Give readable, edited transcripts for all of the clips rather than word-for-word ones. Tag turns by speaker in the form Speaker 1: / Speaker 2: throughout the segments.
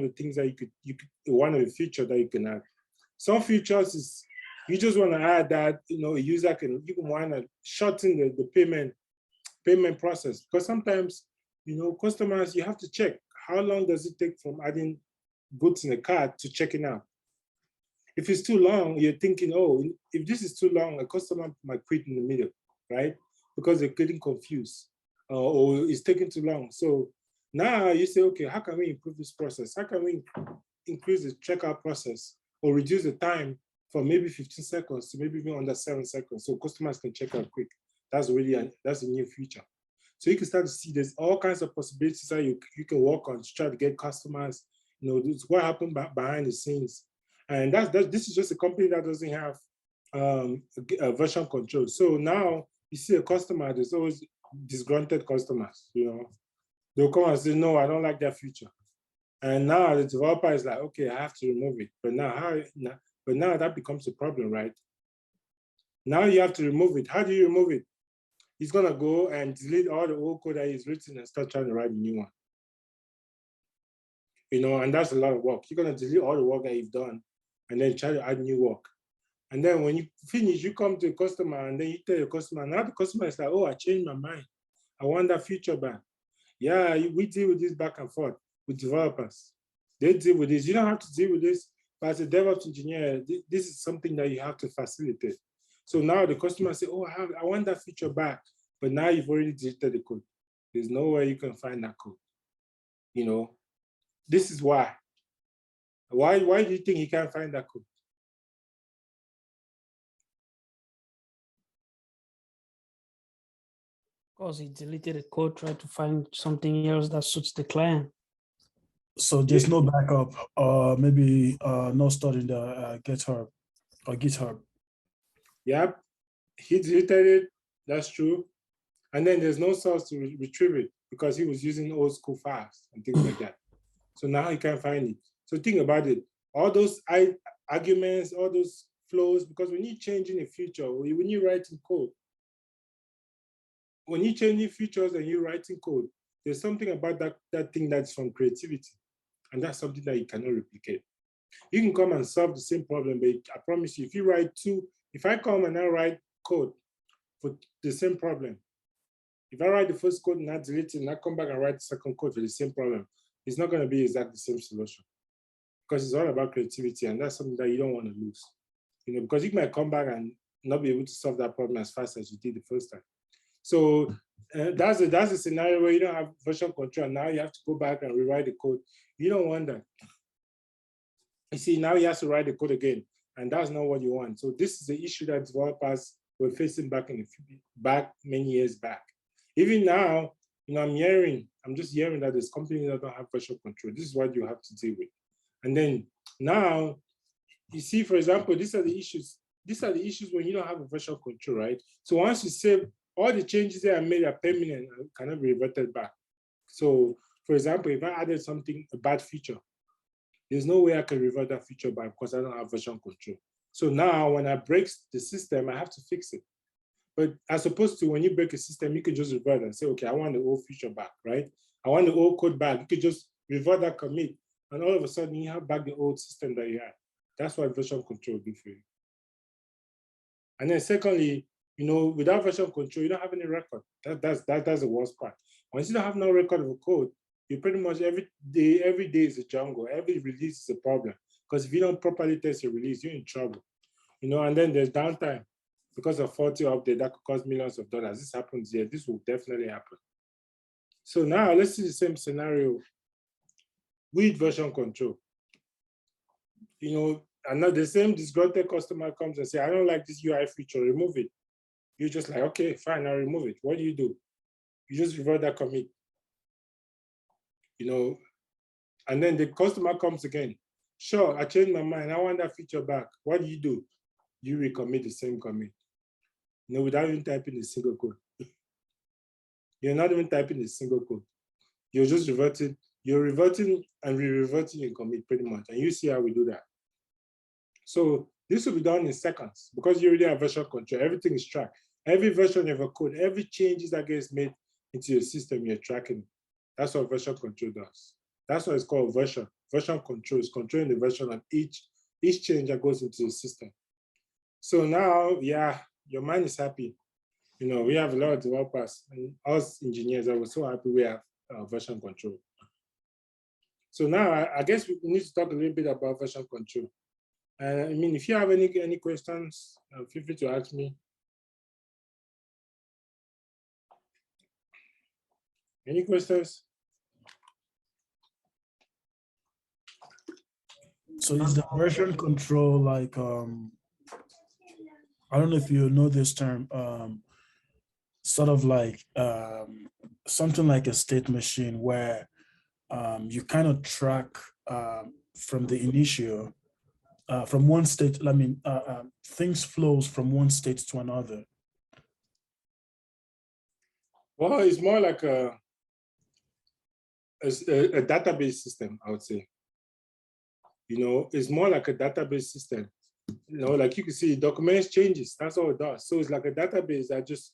Speaker 1: the things that one of the features that you can add. Some features is you just want to add that, you know, a user you can want to shorten the payment process, because sometimes, you know, customers, you have to check how long does it take from adding goods in the cart to checking out. If it's too long, you're thinking, oh, if this is too long, a customer might quit in the middle, right? Because they're getting confused or it's taking too long. So now you say, okay, how can we improve this process? How can we increase the checkout process or reduce the time from maybe 15 seconds to maybe even under 7 seconds so customers can check out quick? That's really that's a new feature. So you can start to see there's all kinds of possibilities that you can work on to try to get customers, you know, this, what happened behind the scenes. And this is just a company that doesn't have a version control. So now you see a customer, there's always disgruntled customers, you know. They'll come and say, no, I don't like that feature. And now the developer is like, okay, I have to remove it. But now that becomes a problem, right? Now you have to remove it. How do you remove it? He's gonna go and delete all the old code that he's written and start trying to write a new one. You know, and that's a lot of work. You're gonna delete all the work that you've done and then try to add new work. And then when you finish, you come to the customer and then you tell the customer, now the customer is like, oh, I changed my mind. I want that feature back. Yeah, we deal with this back and forth with developers. They deal with this. You don't have to deal with this, but as a DevOps engineer, this is something that you have to facilitate. So now the customer say, oh, I want that feature back, but now you've already deleted the code. There's no way you can find that code. You know, this is why. Why do you think he can't find that code?
Speaker 2: Because he deleted the code, tried to find something else that suits the client.
Speaker 3: So there's no backup, or maybe no stored in the GitHub or GitHub.
Speaker 1: Yep, he deleted it, that's true. And then there's no source to retrieve it because he was using old school files and things like that. So now he can't find it. So think about it. All those arguments, all those flows, because when you're changing a feature, when you're writing code, when you're changing features and you're writing code, there's something about that thing that's from creativity. And that's something that you cannot replicate. You can come and solve the same problem, but I promise you, if you write if I come and I write code for the same problem, if I write the first code and I delete it and I come back and write the second code for the same problem, it's not going to be exactly the same solution because it's all about creativity, and that's something that you don't want to lose. You know, because you might come back and not be able to solve that problem as fast as you did the first time. So that's a scenario where you don't have version control, and now you have to go back and rewrite the code. You don't want that. You see, now you have to write the code again, and that's not what you want. So this is the issue that developers were facing back many years back. Even now, you know, I'm just hearing that there's companies that don't have version control. This is what you have to deal with. And then now, you see, for example, these are the issues. These are the issues when you don't have a version control, right? So once you save, all the changes that are made are permanent and cannot be reverted back. So, for example, if I added a bad feature, there's no way I can revert that feature back because I don't have version control. So now when I break the system, I have to fix it. But as opposed to when you break a system, you can just revert and say, okay, I want the old feature back, right? I want the old code back. You could just revert that commit, and all of a sudden you have back the old system that you had. That's what version control will do for you. And then secondly, you know, without version control, you don't have any record. That's the worst part. Once you don't have no record of a code, you pretty much every day is a jungle. Every release is a problem. Because if you don't properly test your release, you're in trouble. You know, and then there's downtime because of faulty update that could cost millions of dollars. This happens here. This will definitely happen. So now let's see the same scenario with version control. You know, and now the same disgruntled customer comes and say, I don't like this UI feature, remove it. You're just like, okay, fine, I'll remove it. What do? You just revert that commit. You know, and then the customer comes again. Sure, I changed my mind. I want that feature back. What do? You recommit the same commit. You know, without even typing a single code. You're not even typing a single code. You're just reverting. You're reverting and re-reverting your commit pretty much. And you see how we do that. So this will be done in seconds because you already have version control. Everything is tracked. Every version of a code, every changes that gets made into your system, you're tracking. That's what version control does. That's what it's called version version controls, controlling the version of each change that goes into the system. So now, yeah, your mind is happy. You know, we have a lot of developers and us engineers that were so happy we have version control. So now I guess we need to talk a little bit about version control. I mean, if you have any questions, feel free to ask me. Any questions?
Speaker 3: So is the version control like I don't know if you know this term, sort of like something like a state machine where you kind of track from the initial, from one state, I mean, things flows from one state to another.
Speaker 1: Well, it's more like a database system, I would say. You know, it's more like a database system. You know, like you can see, documents changes. That's all it does. So it's like a database that just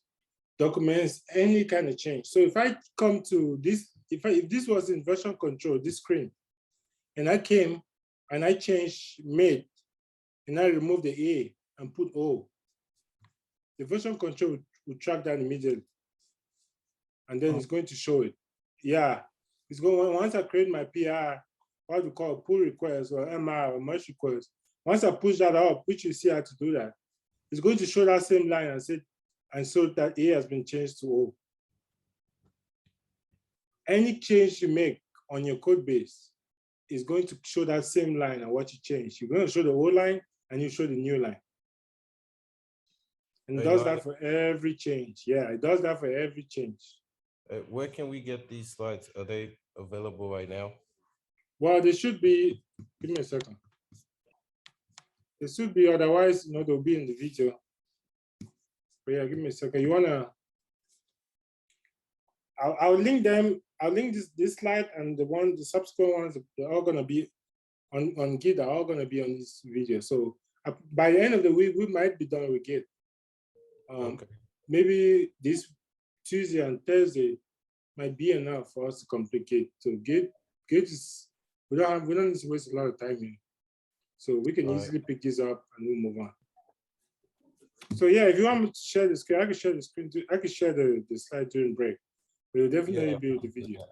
Speaker 1: documents any kind of change. So if I come to this, if this was in version control, this screen, and I came and I changed made, and I removed the A and put O, the version control will track that immediately. And then it's going to show it. Yeah, it's going, once I create my PR, what we call pull request or MR or merge request, once I push that up, which you see how to do that, it's going to show that same line and say, and so that A has been changed to O. Any change you make on your code base is going to show that same line and what you changed. You're going to show the old line and you show the new line. And it does that for every change. Yeah, it does that for every change.
Speaker 4: Where can we get these slides? Are they available right now?
Speaker 1: Well, they should be, give me a second. They should be, otherwise, you know, they'll be in the video. But yeah, give me a second. You wanna, I'll link them. I'll link this slide and the subsequent ones, they're all gonna be on Git, they're all gonna be on this video. So by the end of the week, we might be done with Git.
Speaker 4: Okay.
Speaker 1: Maybe this Tuesday and Thursday might be enough for us to complicate. So Git is, we don't need to waste a lot of time here. So we can easily pick this up and we'll move on. So yeah, if you want me to share the screen, I can share the screen too. I can share the slide during break. But it'll definitely be with the video.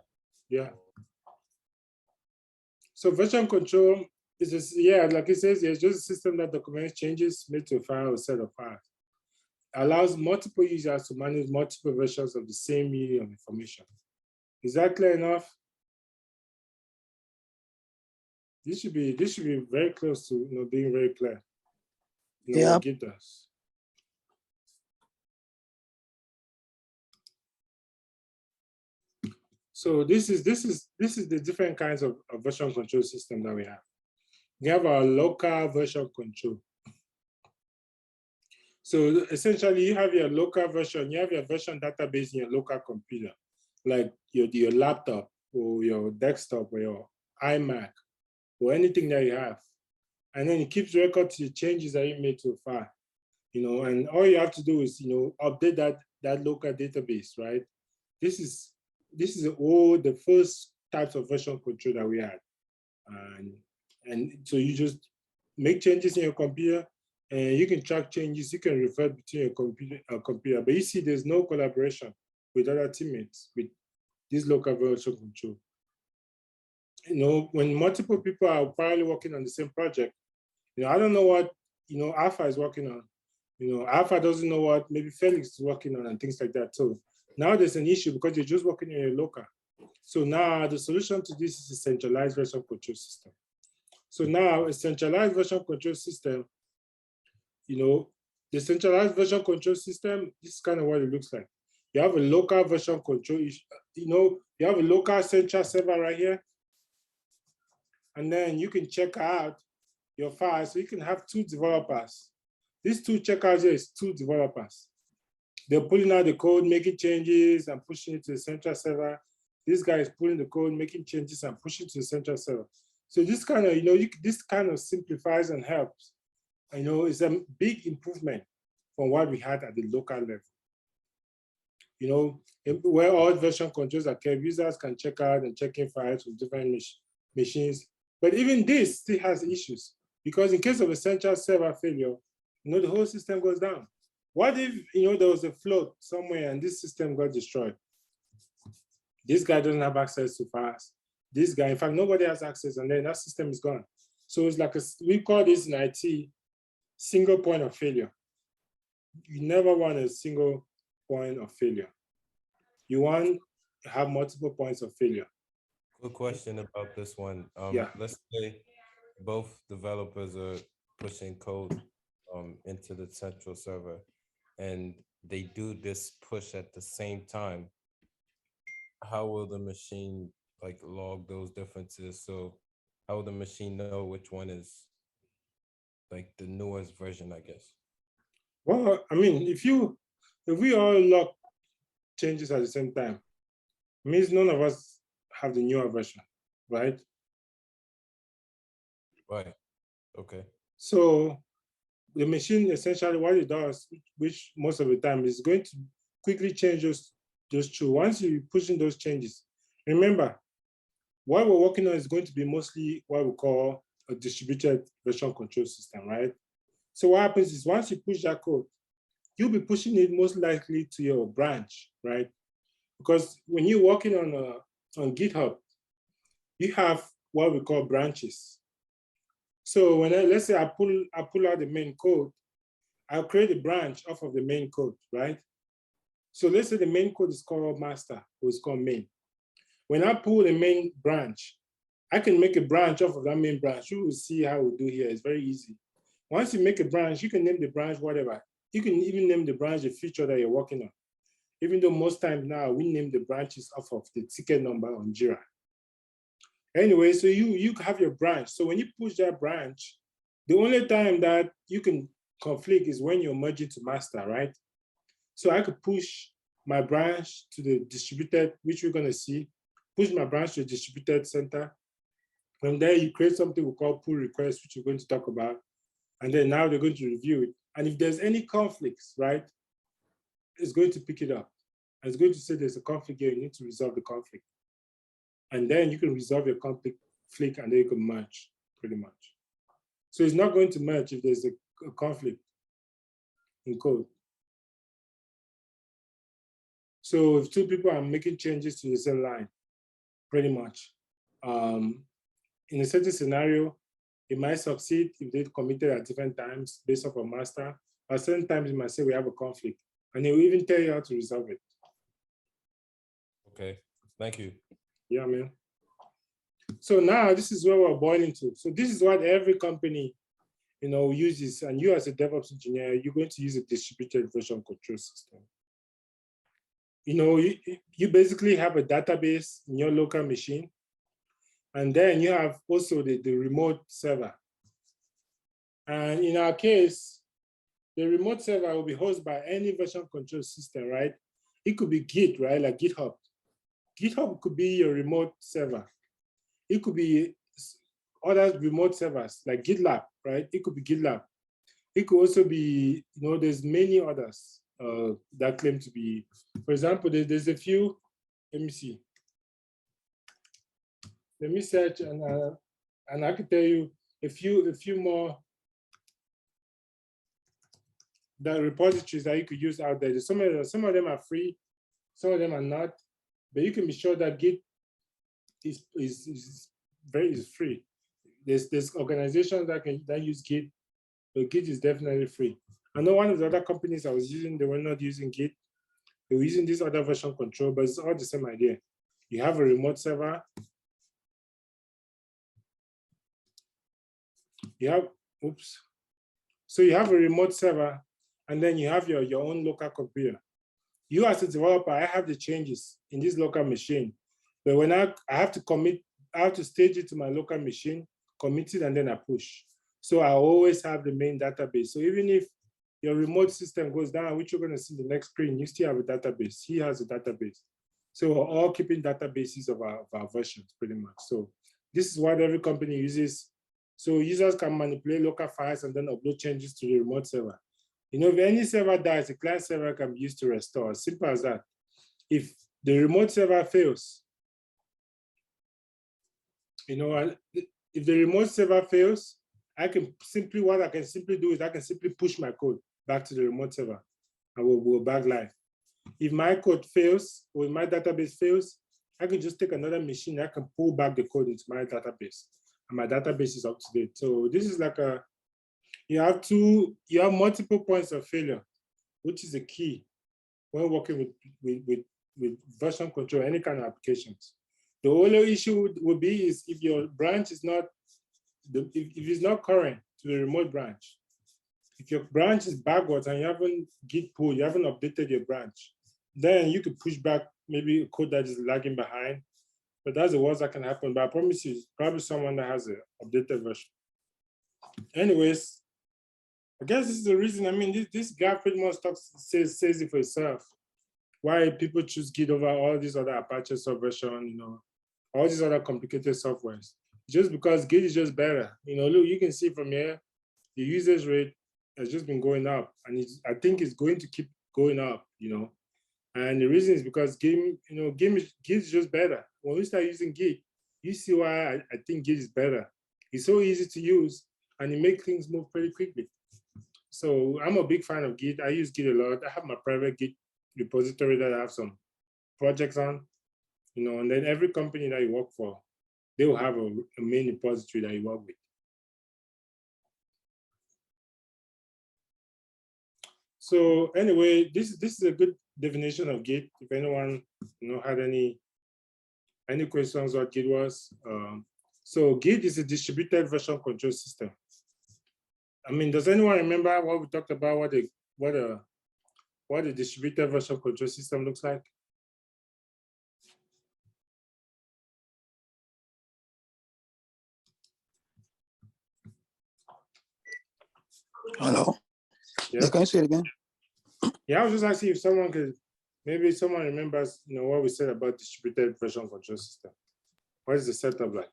Speaker 1: Yeah. So version control is just, yeah, like it says, it's just a system that documents changes made to a file or set of files. Allows multiple users to manage multiple versions of the same medium information. Is that clear enough? This should be very close to being very clear.
Speaker 2: Yeah.
Speaker 1: What Git does. So this is the different kinds of version control system that we have. We have our local version control. So essentially, you have your local version, you have your version database in your local computer, like your laptop or your desktop or your iMac or anything that you have. And then it keeps record to the changes that you made to a file, and all you have to do is, update that local database, right? This is all the first types of version control that we had. And so you just make changes in your computer, and you can track changes, you can refer between your computer, but you see there's no collaboration with other teammates with this local version control. When multiple people are parallel working on the same project, I don't know what, Alpha is working on. Alpha doesn't know what maybe Felix is working on and things like that. So now there's an issue because you're just working in your local. So now the solution to this is a centralized version control system. So now a centralized version control system, the centralized version control system, this is kind of what it looks like. You have a local version control, you have a local central server right here. And then you can check out your files. So you can have two developers. These two checkouts here is two developers. They're pulling out the code, making changes and pushing it to the central server. This guy is pulling the code, making changes and pushing it to the central server. So this kind of, this kind of simplifies and helps. It's a big improvement from what we had at the local level. Where all version controls are kept, users can check out and check in files from different machines. But even this still has issues because in case of a central server failure, the whole system goes down. What if, there was a float somewhere and this system got destroyed? This guy doesn't have access to files. This guy, in fact, nobody has access, and then that system is gone. So it's like we call this in IT single point of failure. You never want a single point of failure. You want to have multiple points of failure.
Speaker 4: Good question about this one.
Speaker 1: Yeah.
Speaker 4: Let's say both developers are pushing code into the central server, and they do this push at the same time. How will the machine log those differences? So how will the machine know which one is like the newest version, I guess?
Speaker 1: Well, I mean, if we all log changes at the same time, it means none of us have the newer version, right?
Speaker 4: Right. Okay.
Speaker 1: So the machine essentially what it does, which most of the time is going to quickly change those two. Once you push in those changes, remember, what we're working on is going to be mostly what we call a distributed version control system, right? So what happens is once you push that code, you'll be pushing it most likely to your branch, right? Because when you're working on GitHub, you have what we call branches. So when let's say I pull out the main code, I'll create a branch off of the main code, right? So let's say the main code is called master, or it's called main. When I pull the main branch, I can make a branch off of that main branch. You will see how we do here. It's very easy. Once you make a branch, you can name the branch whatever. You can even name the branch the feature that you're working on. Even though most times now we name the branches off of the ticket number on Jira. Anyway, so you have your branch. So when you push that branch, the only time that you can conflict is when you're merging to master, right? So I could push my branch to the distributed, which we're gonna see, push my branch to the distributed center. From there, you create something we call pull request, which we're going to talk about. And then now they're going to review it. And if there's any conflicts, right, it's going to pick it up. And it's going to say there's a conflict here, you need to resolve the conflict. And then you can resolve your conflict and then you can merge, pretty much. So it's not going to merge if there's a conflict in code. So if two people are making changes to the same line, pretty much, in a certain scenario, it might succeed if they committed at different times based off a master. At certain times, it might say we have a conflict, and they will even tell you how to resolve it.
Speaker 4: Okay, thank you.
Speaker 1: Yeah, man. So now this is where we're boiling to. So this is what every company, uses, and you as a DevOps engineer, you're going to use a distributed version control system. You basically have a database in your local machine, and then you have also the remote server. And in our case, the remote server will be hosted by any version control system, right? It could be Git, right, like GitHub. GitHub could be your remote server. It could be other remote servers like GitLab, right? It could be GitLab. It could also be, there's many others that claim to be, for example, there's a few, let me see. Let me search and I can tell you a few more the repositories that you could use out there. Some of them are free, some of them are not, but you can be sure that Git is free. There's organizations that use Git, but Git is definitely free. I know one of the other companies I was using, they were not using Git. They were using this other version control, but it's all the same idea. You have a remote server. So you have a remote server, and then you have your own local computer. You as a developer, I have the changes in this local machine. But when I have to commit, I have to stage it to my local machine, commit it, and then I push. So I always have the main database. So even if your remote system goes down, which you're going to see in the next screen, you still have a database. He has a database. So we're all keeping databases of our versions, pretty much. So this is what every company uses. So users can manipulate local files and then upload changes to the remote server. If any server dies, the client server can be used to restore. Simple as that. If the remote server fails, it if the remote server fails, what I can simply do is I can simply push my code back to the remote server and we'll go back live. If my code fails or if my database fails, I can just take another machine. I can pull back the code into my database and my database is up to date. So this is like you have multiple points of failure, which is the key when working with version control, any kind of applications. The only issue would be is if your branch is not, if it's not current to the remote branch. If your branch is backwards and you haven't git pull, you haven't updated your branch, then you could push back maybe a code that is lagging behind. But that's the worst that can happen. But I promise you, it's probably someone that has an updated version. Anyways, I guess this is the reason. I mean, this graph pretty much says it for itself. Why people choose Git over all these other Apache subversion, you know, all these other complicated softwares. Just because Git is just better. You know, look, you can see from here, the usage rate has just been going up, and I think it's going to keep going up. You know, and the reason is because Git is just better. When we start using Git, you see why I think Git is better. It's so easy to use, and it makes things move pretty quickly. So I'm a big fan of Git. I use Git a lot. I have my private Git repository that I have some projects on, you know, and then every company that you work for, they will have a main repository that you work with. So anyway, this is a good definition of Git. If anyone had any questions what Git was, so Git is a distributed version control system. I mean, does anyone remember what we talked about? What a distributed version control system looks like?
Speaker 5: Hello.
Speaker 1: Yeah.
Speaker 5: Yeah, can you say it again?
Speaker 1: Yeah, I was just asking if someone could, maybe someone remembers, what we said about distributed version control system. What is the setup like?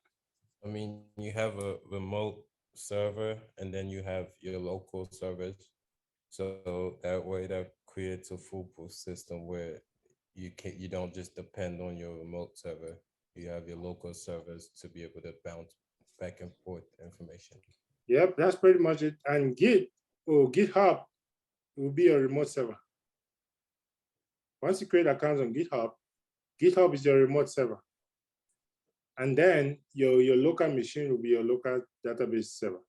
Speaker 4: I mean, you have a remote server and then you have your local servers. So that way that creates a foolproof system where you don't just depend on your remote server. You have your local servers to be able to bounce back and forth information.
Speaker 1: Yep, that's pretty much it. And Git or GitHub will be a remote server. Once you create accounts on GitHub, GitHub is your remote server. And then your local machine will be your local database server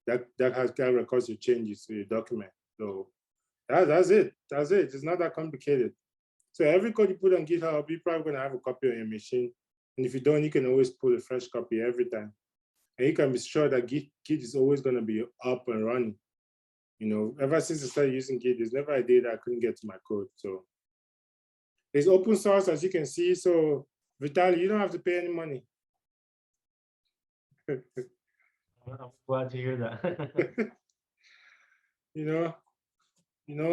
Speaker 1: that records your changes to your document. So that's it. That's it. It's not that complicated. So every code you put on GitHub, you're probably going to have a copy on your machine. And if you don't, you can always pull a fresh copy every time. And you can be sure that Git is always going to be up and running. Ever since I started using Git, there's never a day that I couldn't get to my code. So it's open source, as you can see. So Vitaly, you don't have to pay any money.
Speaker 6: I'm glad to hear that.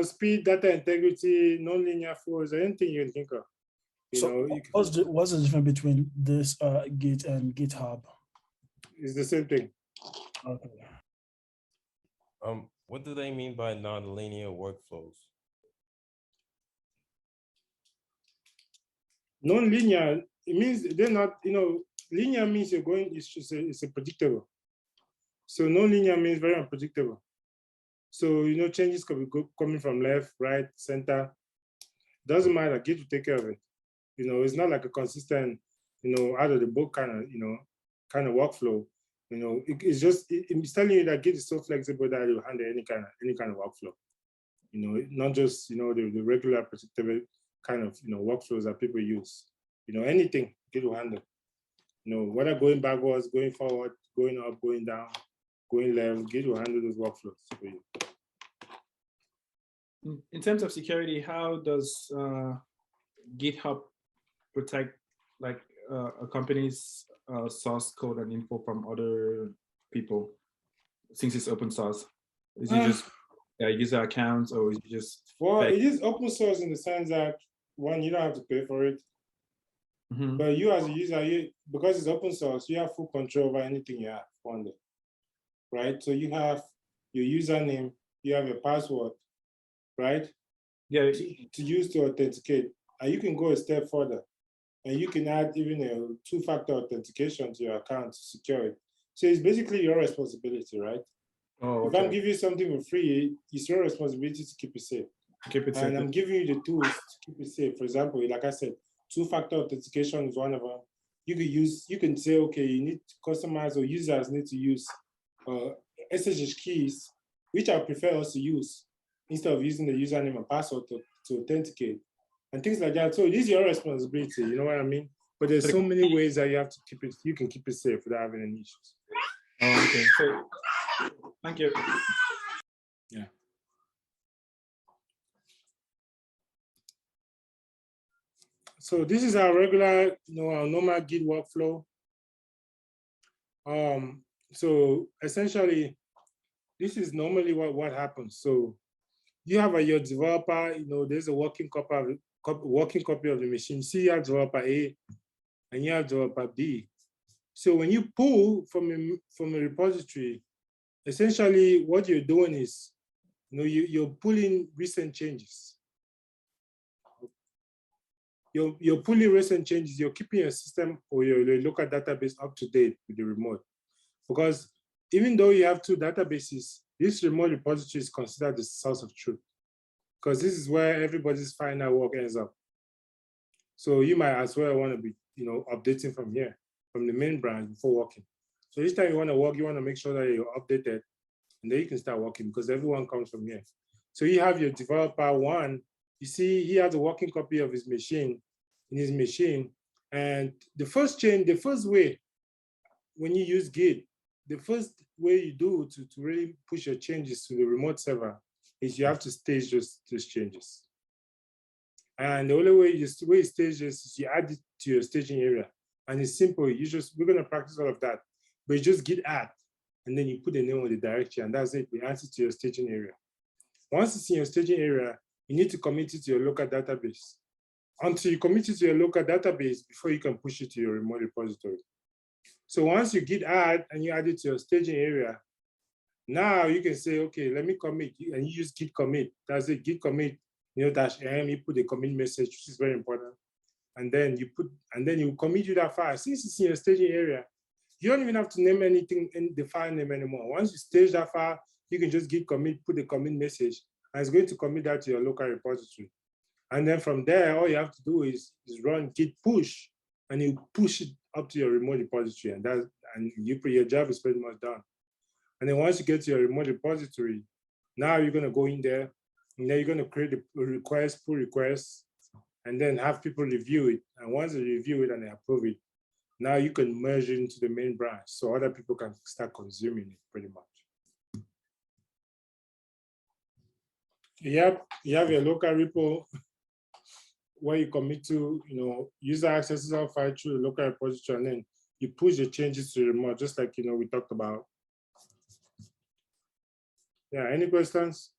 Speaker 1: Speed, data integrity, non-linear flows, anything you can think of.
Speaker 3: What's the difference between this Git and GitHub?
Speaker 1: It's the same thing.
Speaker 3: Okay.
Speaker 4: What do they mean by non-linear workflows?
Speaker 1: Non-linear, it means they're not, linear means you're going, it's a predictable. So non-linear means very unpredictable. So, changes could be coming from left, right, center. Doesn't matter, Git will take care of it. It's not like a consistent, out of the book kind of workflow. It's telling you that Git is so flexible that it will handle any kind of workflow. Not just, the regular predictable kind of, workflows that people use. Anything Git will handle. Whether going backwards, going forward, going up, going down, going left, Git will handle those workflows for you.
Speaker 7: In terms of security, how does GitHub protect a company's source code and info from other people, since it's open source? Is it just user accounts, or is it just?
Speaker 1: Well, it is open source in the sense that, one, you don't have to pay for it. Mm-hmm. But you as a user, because it's open source, you have full control over anything you have on it, right? So you have your username, you have your password, right?
Speaker 7: Yeah.
Speaker 1: To use to authenticate. And you can go a step further. And you can add even a two-factor authentication to your account to secure it. So it's basically your responsibility, right?
Speaker 7: Oh,
Speaker 1: If I'm
Speaker 7: okay.
Speaker 1: giving you something for free, it's your responsibility to keep it safe.
Speaker 7: Keep it
Speaker 1: And
Speaker 7: safe.
Speaker 1: I'm giving you the tools to keep it safe. For example, like I said, two-factor authentication is one of them. You can say, okay, you need customers or users need to use SSH keys, which I prefer us to use instead of using the username and password to authenticate and things like that. So it is your responsibility, you know what I mean? But there's so many ways that you have to keep it, you can keep it safe without having any issues.
Speaker 7: Oh, okay. So, thank you.
Speaker 1: Yeah. So this is our regular, our normal Git workflow. So essentially, this is normally what happens. So you have your developer, there's a working copy of the machine. See, you have developer A and you have developer B. So when you pull from a repository, essentially what you're doing is, you're pulling recent changes. You're pulling recent changes. You're keeping your system or your local database up to date with the remote. Because even though you have two databases, this remote repository is considered the source of truth, because this is where everybody's final work ends up. So you might as well want to be, updating from here, from the main branch before working. So each time you want to work, you want to make sure that you're updated, and then you can start working because everyone comes from here. So you have your developer one. You see, he has a working copy of his machine in his machine, and the first way when you use Git, the first way you do to really push your changes to the remote server is you have to stage those changes. And the only way you stage this is you add it to your staging area. And it's simple. We're going to practice all of that. But you just git add, and then you put the name of the directory, and that's it. You add it to your staging area. Once it's in your staging area, you need to commit it to your local database. Until you commit it to your local database before you can push it to your remote repository. So once you git add and you add it to your staging area, now you can say, okay, let me commit, and you use git commit. That's it, git commit, -m, you put the commit message, which is very important. And then you commit to that file. Since it's in your staging area, you don't even have to name anything in the file name anymore. Once you stage that file, you can just git commit, put the commit message, and it's going to commit that to your local repository. And then from there, all you have to do is run git push, and you push it up to your remote repository, and your job is pretty much done. And then once you get to your remote repository, now you're going to go in there, and then you're going to create a request, pull request, and then have people review it. And once they review it and they approve it, now you can merge it into the main branch so other people can start consuming it pretty much. Yep, you have your local repo where you commit to, user accesses our file through the local repository, and then you push the changes to the remote, just like, we talked about. Yeah, any questions?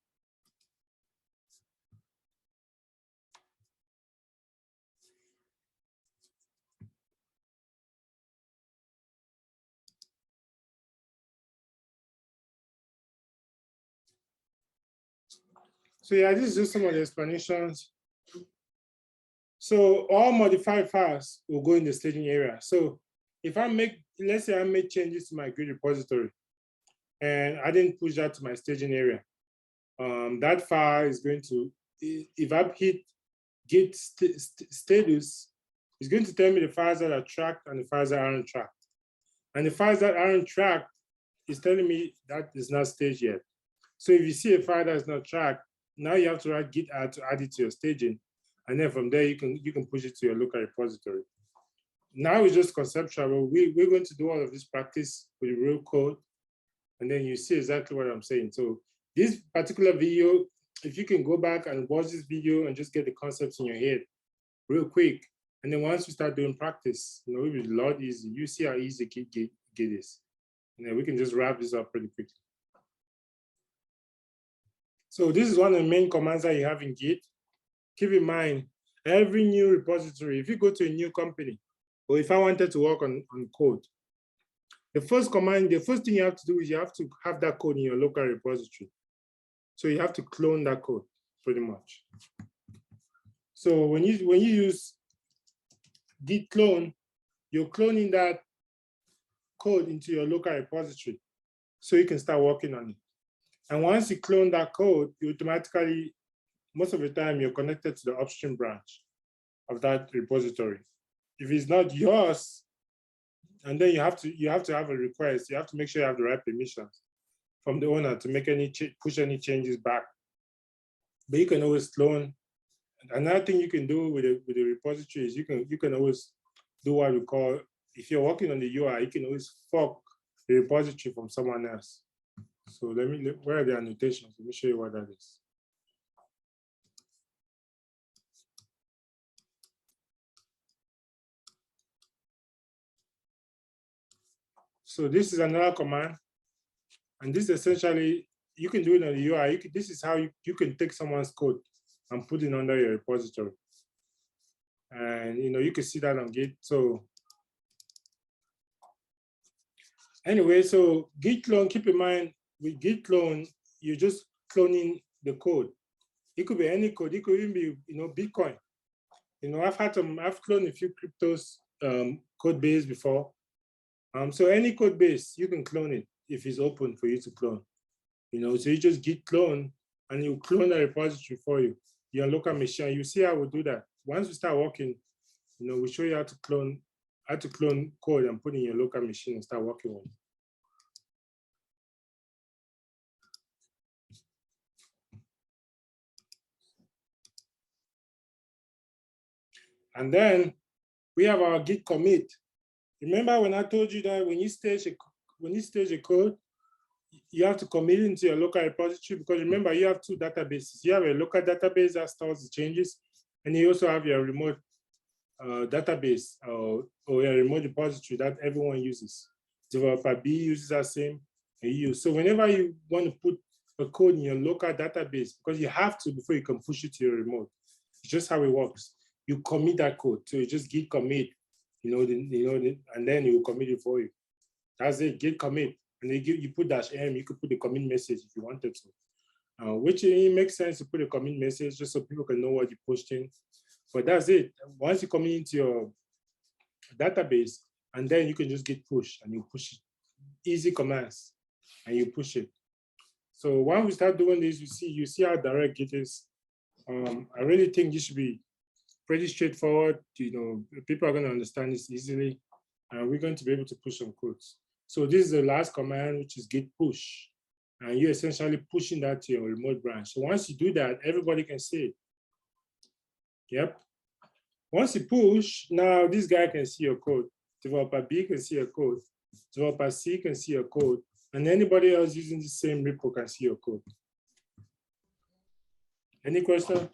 Speaker 1: So yeah, this is just some of the explanations. So all modified files will go in the staging area. So if let's say I made changes to my Git repository and I didn't push that to my staging area, that file is going to, if I hit Git status, it's going to tell me the files that are tracked and the files that aren't tracked. And the files that aren't tracked is telling me that is not staged yet. So if you see a file that's not tracked, now you have to write git add to add it to your staging. And then from there, you can push it to your local repository. Now it's just conceptual. We're going to do all of this practice with real code. And then you see exactly what I'm saying. So this particular video, if you can go back and watch this video and just get the concepts in your head real quick. And then once you start doing practice, it will be a lot easier. You see how easy Git is. And then we can just wrap this up pretty quickly. So this is one of the main commands that you have in Git. Keep in mind, every new repository, if you go to a new company, or if I wanted to work on code, the first thing you have to do is you have to have that code in your local repository. So you have to clone that code pretty much. So when you use git clone, you're cloning that code into your local repository so you can start working on it. And once you clone that code, you automatically, most of the time, you're connected to the upstream branch of that repository. If it's not yours, and then you have to have a request, you have to make sure you have the right permissions from the owner to make any push any changes back. But you can always clone. Another thing you can do with the repository is you can always do what we call, if you're working on the UI, you can always fork the repository from someone else. So where are the annotations? Let me show you what that is. So this is another command. And this essentially, you can do it on the UI. This is how you can take someone's code and put it under your repository. And you can see that on Git. So anyway, so Git clone, keep in mind, with Git clone, you're just cloning the code. It could be any code. It could even be, Bitcoin. I've cloned a few cryptos code base before. So any code base, you can clone it if it's open for you to clone. So you just Git clone and you clone a repository for you, your local machine. You see how we do that. Once we start working, we show you how to clone code and put in your local machine and start working with it. And then we have our Git commit. Remember when I told you that when you stage a code, you have to commit into your local repository, because remember, you have two databases. You have a local database that stores the changes, and you also have your remote database or a remote repository that everyone uses. Developer B uses that same, and you use. So whenever you want to put a code in your local database, because you have to before you can push it to your remote, it's just how it works. You commit that code, so you just git commit, and then it will commit it for you. That's it, git commit. And you put -m, you could put the commit message if you wanted to, which it makes sense to put a commit message just so people can know what you pushed in. But that's it. Once you commit into your database, and then you can just git push and you push it. Easy commands, and you push it. So once we start doing this, you see how direct Git is. I really think this should be pretty straightforward. People are going to understand this easily, and we're going to be able to push some codes. So this is the last command, which is git push. And you're essentially pushing that to your remote branch. So once you do that, everybody can see it. Yep. Once you push, now this guy can see your code. Developer B can see your code. Developer C can see your code. And anybody else using the same repo can see your code. Any question?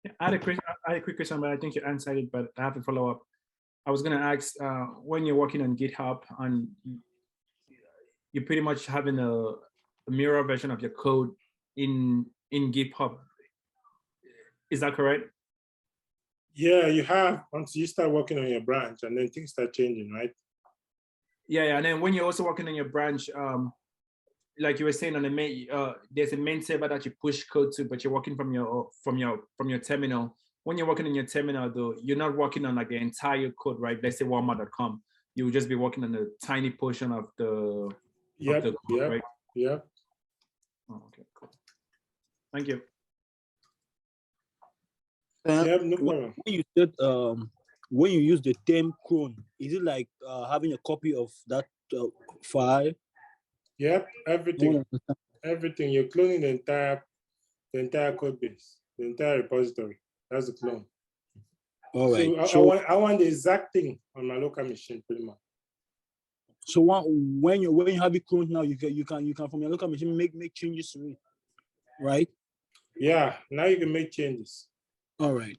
Speaker 7: Yeah, I had a quick question, but I think you answered it, but I have to follow up. I was going to ask, when you're working on GitHub and you're pretty much having a mirror version of your code in GitHub, is that correct?
Speaker 1: Yeah, you have until you start working on your branch, and then things start changing, right?
Speaker 7: Yeah, and then when you're also working on your branch, like you were saying on the main, there's a main server that you push code to, but you're working from your terminal. When you're working in your terminal, though, you're not working on like the entire code, right? Let's say Walmart.com. You will just be working on a tiny portion of the, code, right?
Speaker 1: Yeah.
Speaker 7: Oh, okay, cool. Thank you.
Speaker 1: Yep, no problem.
Speaker 5: When you said when you use the term clone, is it like having a copy of that file?
Speaker 1: Yep, everything. Everything. You're cloning the entire code base, the entire repository. That's the clone.
Speaker 5: All right.
Speaker 1: So I want the exact thing on my local machine, pretty much.
Speaker 5: So when you have it cloned now, you can from your local machine make changes to it, right?
Speaker 1: Yeah. Now you can make changes.
Speaker 5: All right.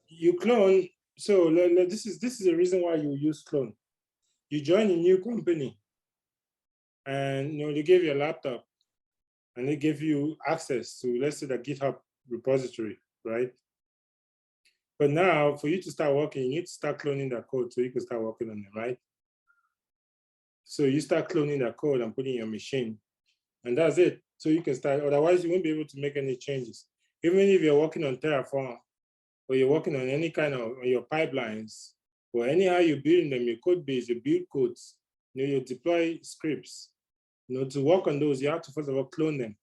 Speaker 1: You clone. So this is the reason why you use clone. You join a new company, and they give you a laptop, and they give you access to, let's say, the GitHub repository, right? But now, for you to start working, you need to start cloning that code so you can start working on it, right? So you start cloning that code and putting in your machine, and that's it. So you can start. Otherwise, you won't be able to make any changes. Even if you're working on Terraform or you're working on any kind of your pipelines, But anyhow you're building them, your code base, you build codes, you deploy scripts. To work on those, you have to first of all clone them.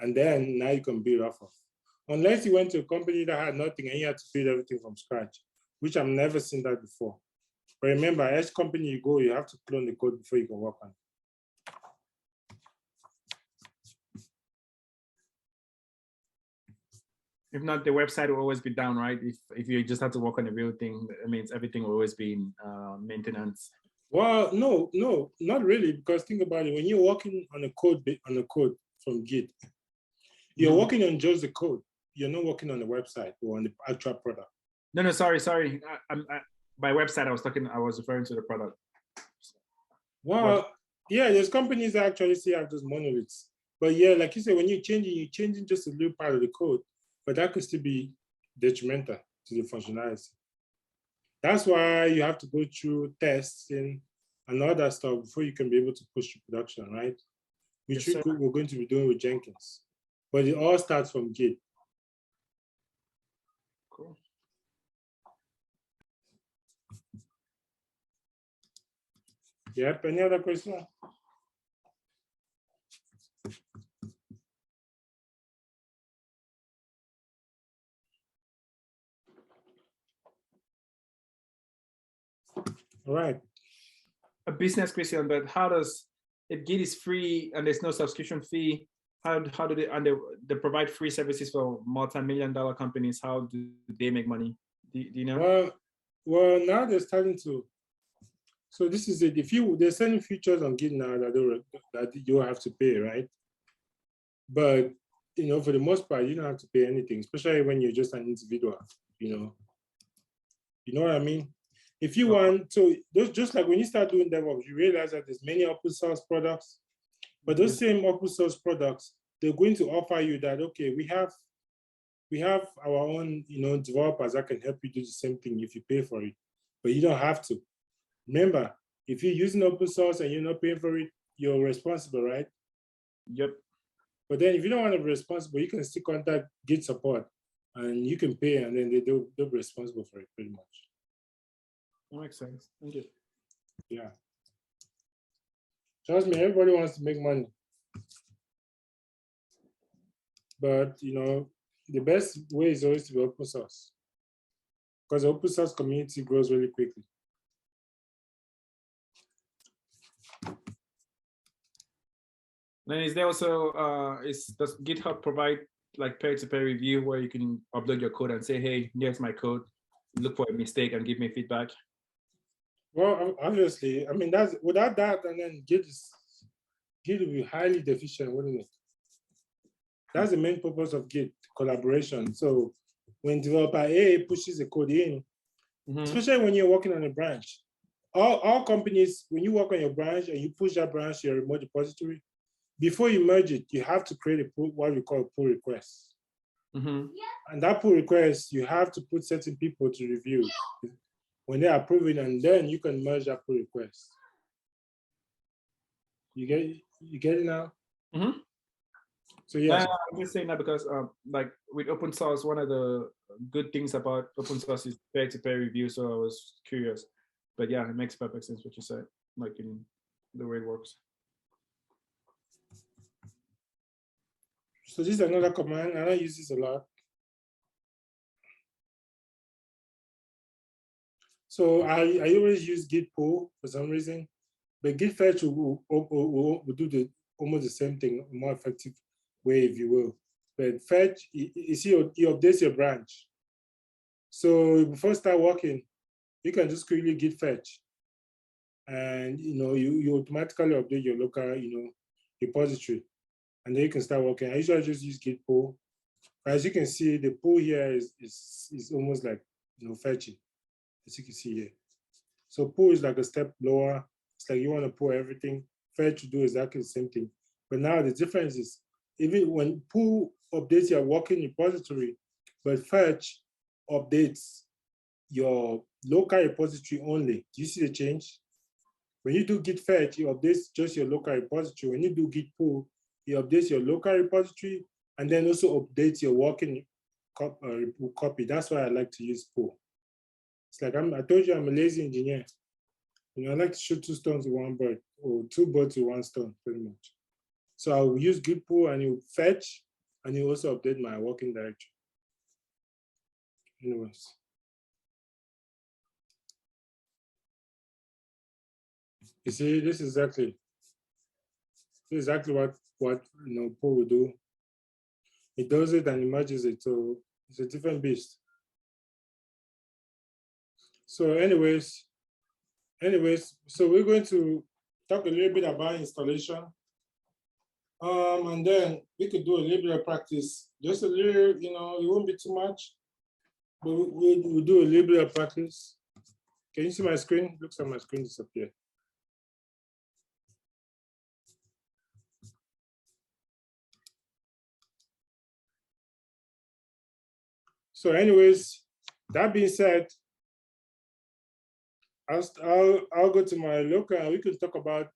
Speaker 1: And then now you can build off of. Unless you went to a company that had nothing and you had to build everything from scratch, which I've never seen that before. But remember, each company you go, you have to clone the code before you can work on it.
Speaker 7: If not, the website will always be down, right? If you just have to work on the real thing, it means everything will always be in maintenance.
Speaker 1: Well, no, not really, because think about it. When you're working on a code from Git, you're working on just the code. You're not working on the website or on the actual product.
Speaker 7: No, sorry. By website, I was referring to the product.
Speaker 1: Well, yeah, there's companies that actually say have those monoliths. But yeah, like you said, when you're changing just a little part of the code, but that could still be detrimental to the functionality. That's why you have to go through testing and all that stuff before you can be able to push to production, right? Which we're going to be doing with Jenkins. But it all starts from Git.
Speaker 7: Cool.
Speaker 1: Yep, any other question? All right.
Speaker 7: A business question, but how does, if Git is free and there's no subscription fee, how do they, and they provide free services for multi-million-dollar companies, how do they make money? Do you know?
Speaker 1: Well, now they're starting to. So this is it. They're selling features on Git now that you have to pay, right? But for the most part, you don't have to pay anything, especially when you're just an individual. You know what I mean? If you want, so just like when you start doing DevOps, you realize that there's many open source products, but those same open source products, they're going to offer you that, okay, we have our own, developers that can help you do the same thing if you pay for it, but you don't have to. Remember, if you're using open source and you're not paying for it, you're responsible, right?
Speaker 7: Yep.
Speaker 1: But then if you don't want to be responsible, you can still contact Git support and you can pay, and then they'll be responsible for it pretty much.
Speaker 7: That makes sense. Thank you.
Speaker 1: Yeah. Trust me, everybody wants to make money. But, the best way is always to be open source, because the open source community grows really quickly.
Speaker 7: Then is there also, does GitHub provide like peer-to-peer review where you can upload your code and say, hey, here's my code, look for a mistake and give me feedback?
Speaker 1: Well, obviously, I mean, without that, and then Git will be highly deficient, wouldn't it? That's the main purpose of Git, collaboration. So when developer A pushes the code in, especially when you're working on a branch, all companies, when you work on your branch and you push that branch to your remote repository, before you merge it, you have to create what we call a pull request. And that pull request, you have to put certain people to review. When they approve it, and then you can merge that pull request. You get it now? So yeah.
Speaker 7: I'm just saying that because like with open source, one of the good things about open source is peer-to-peer review. So I was curious, but yeah, it makes perfect sense what you said, like in the way it works.
Speaker 1: So this is another command, and I use this a lot. So I always use git pull for some reason, but git fetch will do almost the same thing, a more effective way, if you will. But fetch, you see, he updates your branch. So before you start working, you can just quickly git fetch, and you automatically update your local repository, and then you can start working. I usually just use git pull. As you can see, the pull here is almost like fetching, as you can see here. So pull is like a step lower. It's like you want to pull everything. Fetch to do exactly the same thing. But now the difference is, even when pull updates your working repository, but fetch updates your local repository only. Do you see the change? When you do git fetch, it updates just your local repository. When you do git pull, it updates your local repository and then also updates your working copy. That's why I like to use pull. It's like I told you I'm a lazy engineer. You know, I like to shoot 2 stones with 1 bird, or 2 birds with 1 stone, pretty much. So I'll use git pull and you fetch, and you also update my working directory. Anyways. You see, this is exactly what you know pull will do. It does it and it merges it, so it's a different beast. So anyways, so we're going to talk a little bit about installation. And then we could do a little bit of practice, just a little, you know, it won't be too much, but we'll do a little bit of practice. Can you see my screen? Looks like my screen disappeared. So anyways, that being said, I'll go to my local and we can talk about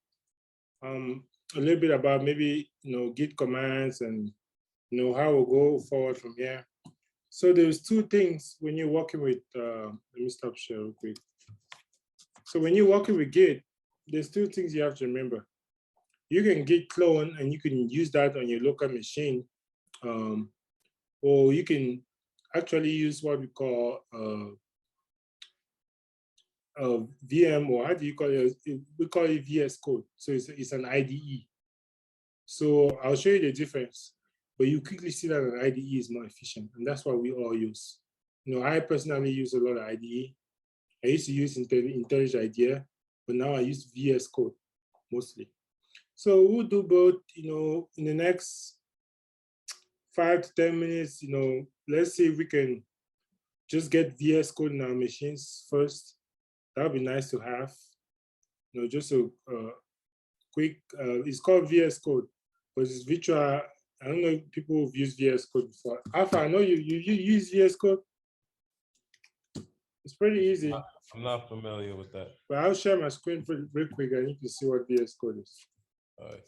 Speaker 1: a little bit about maybe, you know, Git commands and, you know, how we'll go forward from here. So there's 2 things when you're working with, let me stop share real quick. So when you're working with Git, there's 2 things you have to remember. You can Git clone and you can use that on your local machine, or you can actually use what we call VM, or how do you call it? We call it VS Code. So it's an IDE. So I'll show you the difference, but you quickly see that an IDE is more efficient, and that's what we all use. You know, I personally use a lot of IDE. I used to use IntelliJ IDEA, but now I use VS Code mostly. So we'll do both, you know, in the next 5 to 10 minutes, you know, let's see if we can just get VS Code in our machines first. That would be nice to have. You know, just a quick, it's called VS Code, but it's virtual. I don't know if people have used VS Code before. Alpha, I know you use VS Code. It's pretty easy.
Speaker 4: I'm not familiar with that.
Speaker 1: But I'll share my screen real quick and you can see what VS Code is.
Speaker 4: All right.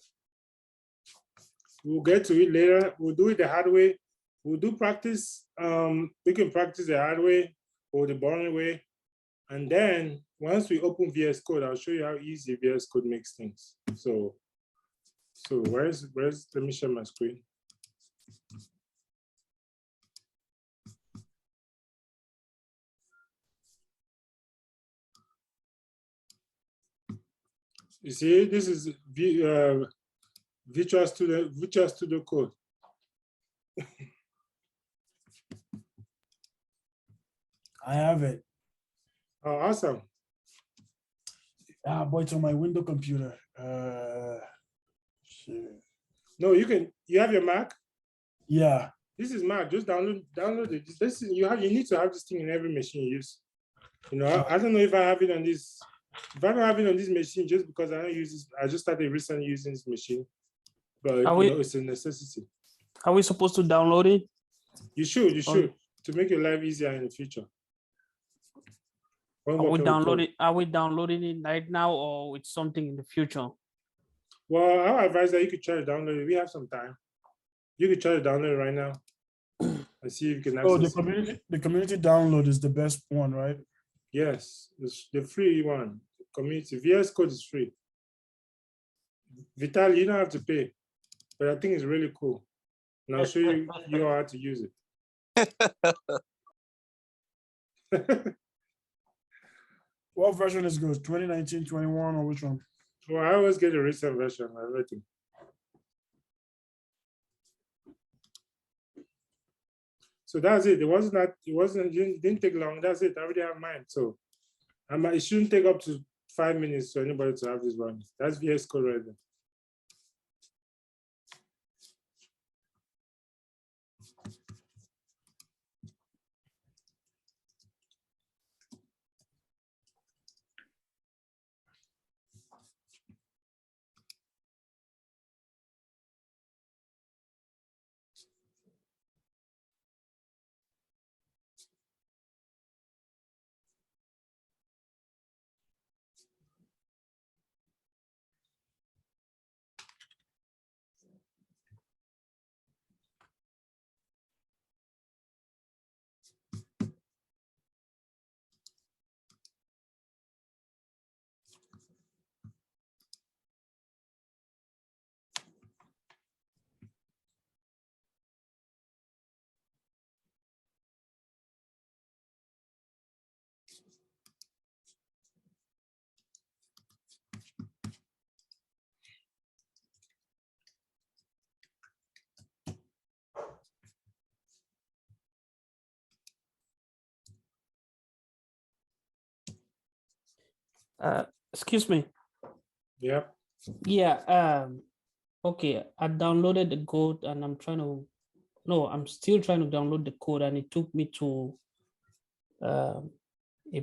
Speaker 1: We'll get to it later. We'll do it the hard way. We'll do practice. We can practice the hard way or the boring way. And then once we open VS Code, I'll show you how easy VS Code makes things. So where's let me share my screen. You see, this is Visual Studio Code.
Speaker 3: I have it.
Speaker 1: Oh, awesome.
Speaker 3: Ah, boy, it's on my window computer. Shit.
Speaker 1: No, you have your Mac?
Speaker 3: Yeah.
Speaker 1: This is Mac. Just download it. You need to have this thing in every machine you use. You know, I don't know if I have it on this. If I don't have it on this machine, just because I don't use this, I just started recently using this machine. But you know, it's a necessity.
Speaker 2: Are we supposed to download it?
Speaker 1: You should, to make your life easier in the future.
Speaker 2: Are we downloading it right now, or it's something in the future?
Speaker 1: Well, I would advise that you could try to download it. We have some time. You could try to download it right now and see if you can access
Speaker 3: the community download is the best one, right?
Speaker 1: Yes, it's the free one. Community VS Code is free. Vital, you don't have to pay, but I think it's really cool. And I'll show you how to use it.
Speaker 3: What version is good? 2019, 21, or which one?
Speaker 1: Well, I always get a recent version of everything. So that's it. It didn't take long. That's it. I already have mine. So it shouldn't take up to 5 minutes for anybody to have this one. That's VS Code right there.
Speaker 2: Excuse me.
Speaker 1: Yeah.
Speaker 2: Yeah. Okay. I downloaded the code and I'm still trying to download the code, and it took me to a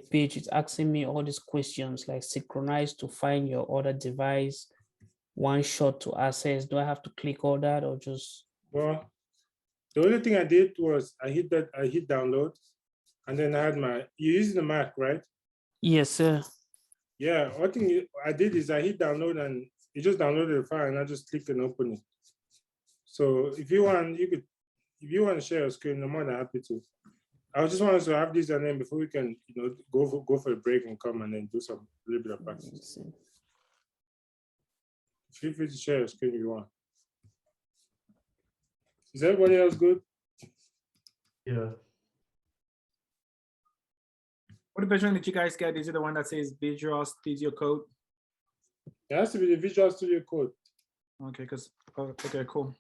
Speaker 2: page. It's asking me all these questions like synchronize to find your other device, one shot to access. Do I have to click all that or just?
Speaker 1: Well, the only thing I did was I hit download, and then I had you using the Mac, right?
Speaker 2: Yes, sir.
Speaker 1: Yeah, one thing I did is I hit download and it just downloaded the file, and I just click and open it. So if you want, if you want to share your screen, I'm more than happy to. I just wanted to have this, and then before we can, go for a break and come and then do a little bit of practice. Feel free to share your screen if you want. Is everybody else good?
Speaker 6: Yeah.
Speaker 7: What version did you guys get? Is it the one that says Visual Studio Code?
Speaker 1: It has to be the Visual Studio Code.
Speaker 7: Okay, okay, cool.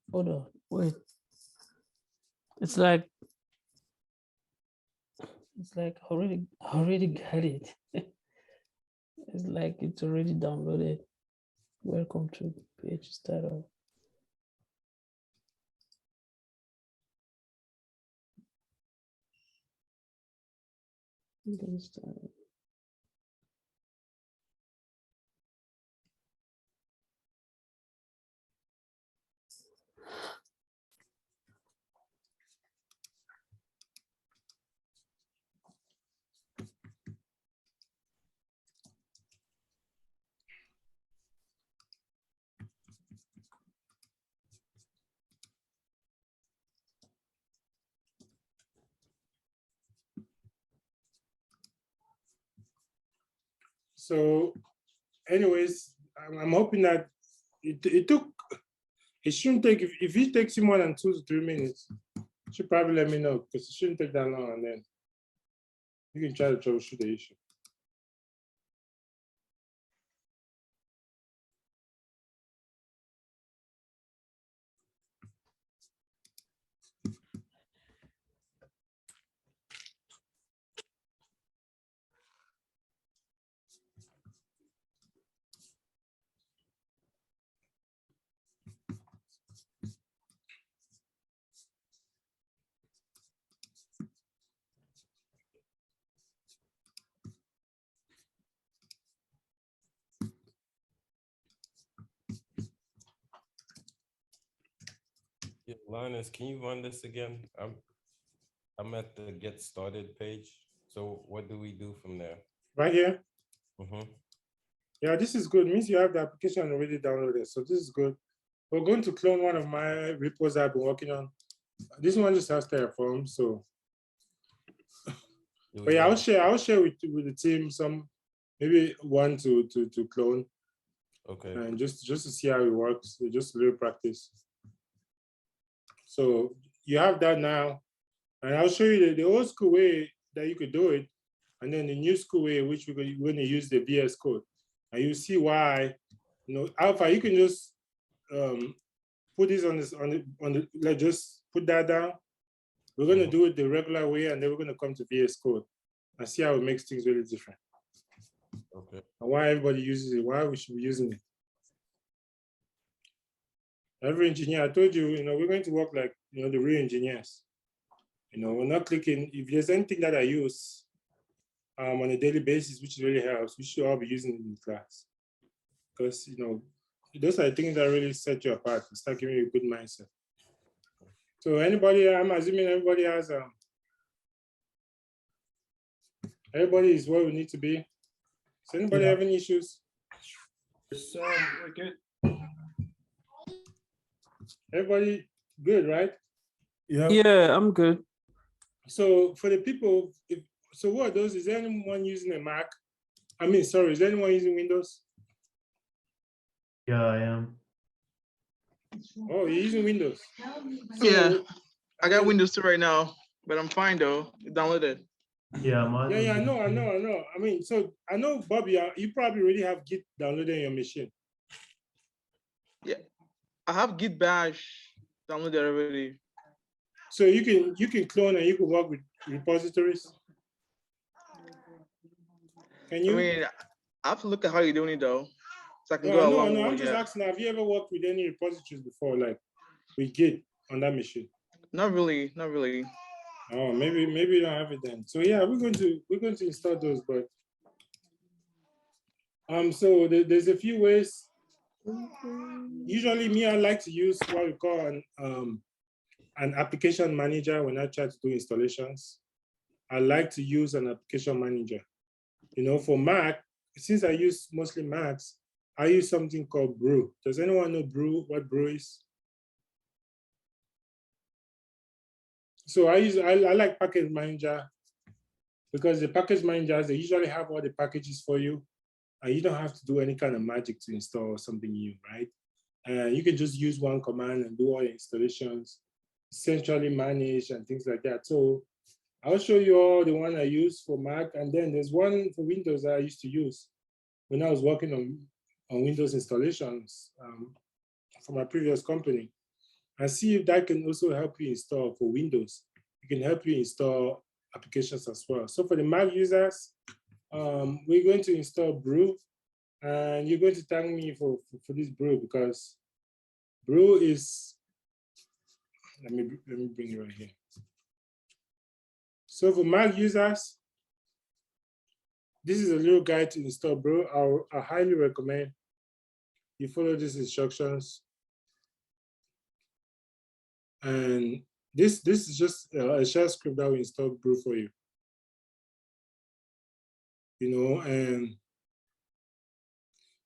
Speaker 2: Hold on, wait. It's like already got it. It's like it's already downloaded. Welcome to page startup.
Speaker 1: So, anyways, I'm hoping that it shouldn't take, if it takes you more than 2 to 3 minutes, you should probably let me know, because it shouldn't take that long, and then you can try to troubleshoot the issue.
Speaker 4: Yeah, Linus, can you run this again? I'm at the get started page. So what do we do from there?
Speaker 1: Right here?
Speaker 4: Mm-hmm.
Speaker 1: Yeah, this is good. It means you have the application already downloaded. So this is good. We're going to clone one of my repos I've been working on. This one just has Terraform. So, but yeah, I'll share with the team some, maybe one to clone.
Speaker 4: Okay.
Speaker 1: And just to see how it works, just a little practice. So you have that now, and I'll show you the old school way that you could do it, and then the new school way, which we're going to use the VS Code, and you see why. Alpha, you can just put this on the. Let's just put that down. We're going to do it the regular way, and then we're going to come to VS Code and see how it makes things really different.
Speaker 4: Okay.
Speaker 1: And why everybody uses it, why we should be using it. Every engineer, I told you, we're going to work like, the real engineers. We're not clicking. If there's anything that I use on a daily basis, which really helps, we should all be using it in class. Because, those are the things that really set you apart. It's like giving you a good mindset. So anybody, I'm assuming everybody has, everybody is where we need to be. Does anybody have any issues?
Speaker 7: So we're good.
Speaker 1: Everybody good, right?
Speaker 2: Yeah, I'm good.
Speaker 1: So for the people, so what are those? Is there anyone using a Mac? Is there anyone using Windows?
Speaker 6: Yeah, I am.
Speaker 1: Oh, you're using Windows.
Speaker 7: Yeah.
Speaker 8: I got Windows 2 right now, but I'm fine though. Downloaded.
Speaker 6: Yeah, mine.
Speaker 1: Yeah,
Speaker 6: was
Speaker 1: I know. I mean, so I know, Bobby, you probably already have Git downloaded on your machine.
Speaker 8: I have Git Bash downloaded already.
Speaker 1: So you can clone and you can work with repositories. Can you?
Speaker 8: I mean, I have to look at how you're doing it though, so I can
Speaker 1: No,
Speaker 8: go
Speaker 1: I
Speaker 8: along
Speaker 1: know.
Speaker 8: with
Speaker 1: I'm
Speaker 8: what
Speaker 1: just
Speaker 8: you
Speaker 1: asking, have you ever worked with any repositories before, like with Git on that machine?
Speaker 8: Not really, not really.
Speaker 1: Oh, maybe you don't have it then. So yeah, we're going to install those, but so there's a few ways. Usually, I like to use what we call an application manager when I try to do installations. I like to use an application manager. You know, for Mac, since I use mostly Macs, I use something called Brew. Does anyone know Brew? What Brew is? So I like Package Manager because the Package Managers, they usually have all the packages for you, and you don't have to do any kind of magic to install something new, right? You can just use one command and do all your installations, centrally managed and things like that. So I'll show you all the one I use for Mac, and then there's one for Windows that I used to use when I was working on Windows installations for my previous company, and see if that can also help you install for Windows. It can help you install applications as well. So for the Mac users, we're going to install Brew, and you're going to thank me for this Brew, because Brew is, let me bring it right here. So for Mac users, this is a little guide to install Brew. I highly recommend you follow these instructions. And this is just a shell script that will install Brew for you. You know, and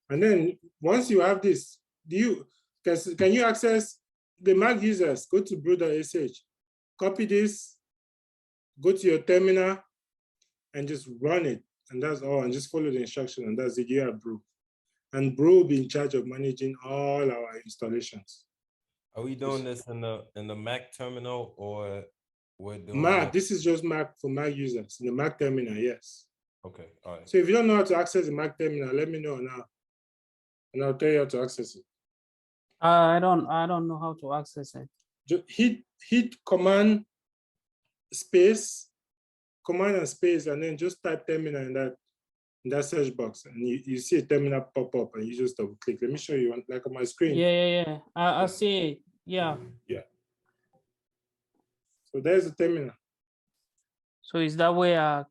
Speaker 1: then once you have this, can you access the Mac users? Go to brew.sh, copy this, go to your terminal, and just run it. And that's all, and just follow the instruction, and that's it. You have Brew. And Brew will be in charge of managing all our installations.
Speaker 4: Are we doing this in the Mac terminal, or we're doing
Speaker 1: Mac? This is just Mac for Mac users in the Mac terminal. Yes.
Speaker 4: Okay. All right.
Speaker 1: So if you don't know how to access the Mac terminal, let me know now, and I'll tell you how to access it.
Speaker 2: I don't know how to access it.
Speaker 1: Just hit command and space, and then just type terminal in that search box, and you see a terminal pop up, and you just double click. Let me show you one, like on my screen.
Speaker 2: Yeah. I see it. Yeah.
Speaker 1: Yeah. So there's the terminal.
Speaker 2: So is that where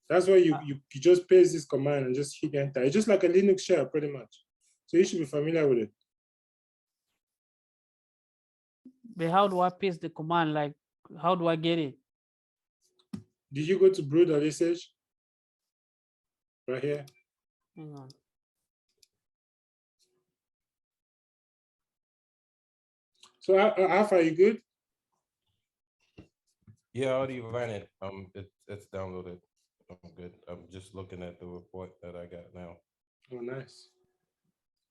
Speaker 1: That's why you just paste this command and just hit enter. It's just like a Linux shell, pretty much. So you should be familiar with it.
Speaker 2: but how do I paste the command? Like, how do I get it?
Speaker 1: Did you go to brew.sh? Right here.
Speaker 2: Hang on.
Speaker 1: So Alpha, are you good?
Speaker 4: Yeah, I already ran it. It's downloaded. I'm good. I'm just looking at the report that I got now.
Speaker 1: Oh, nice.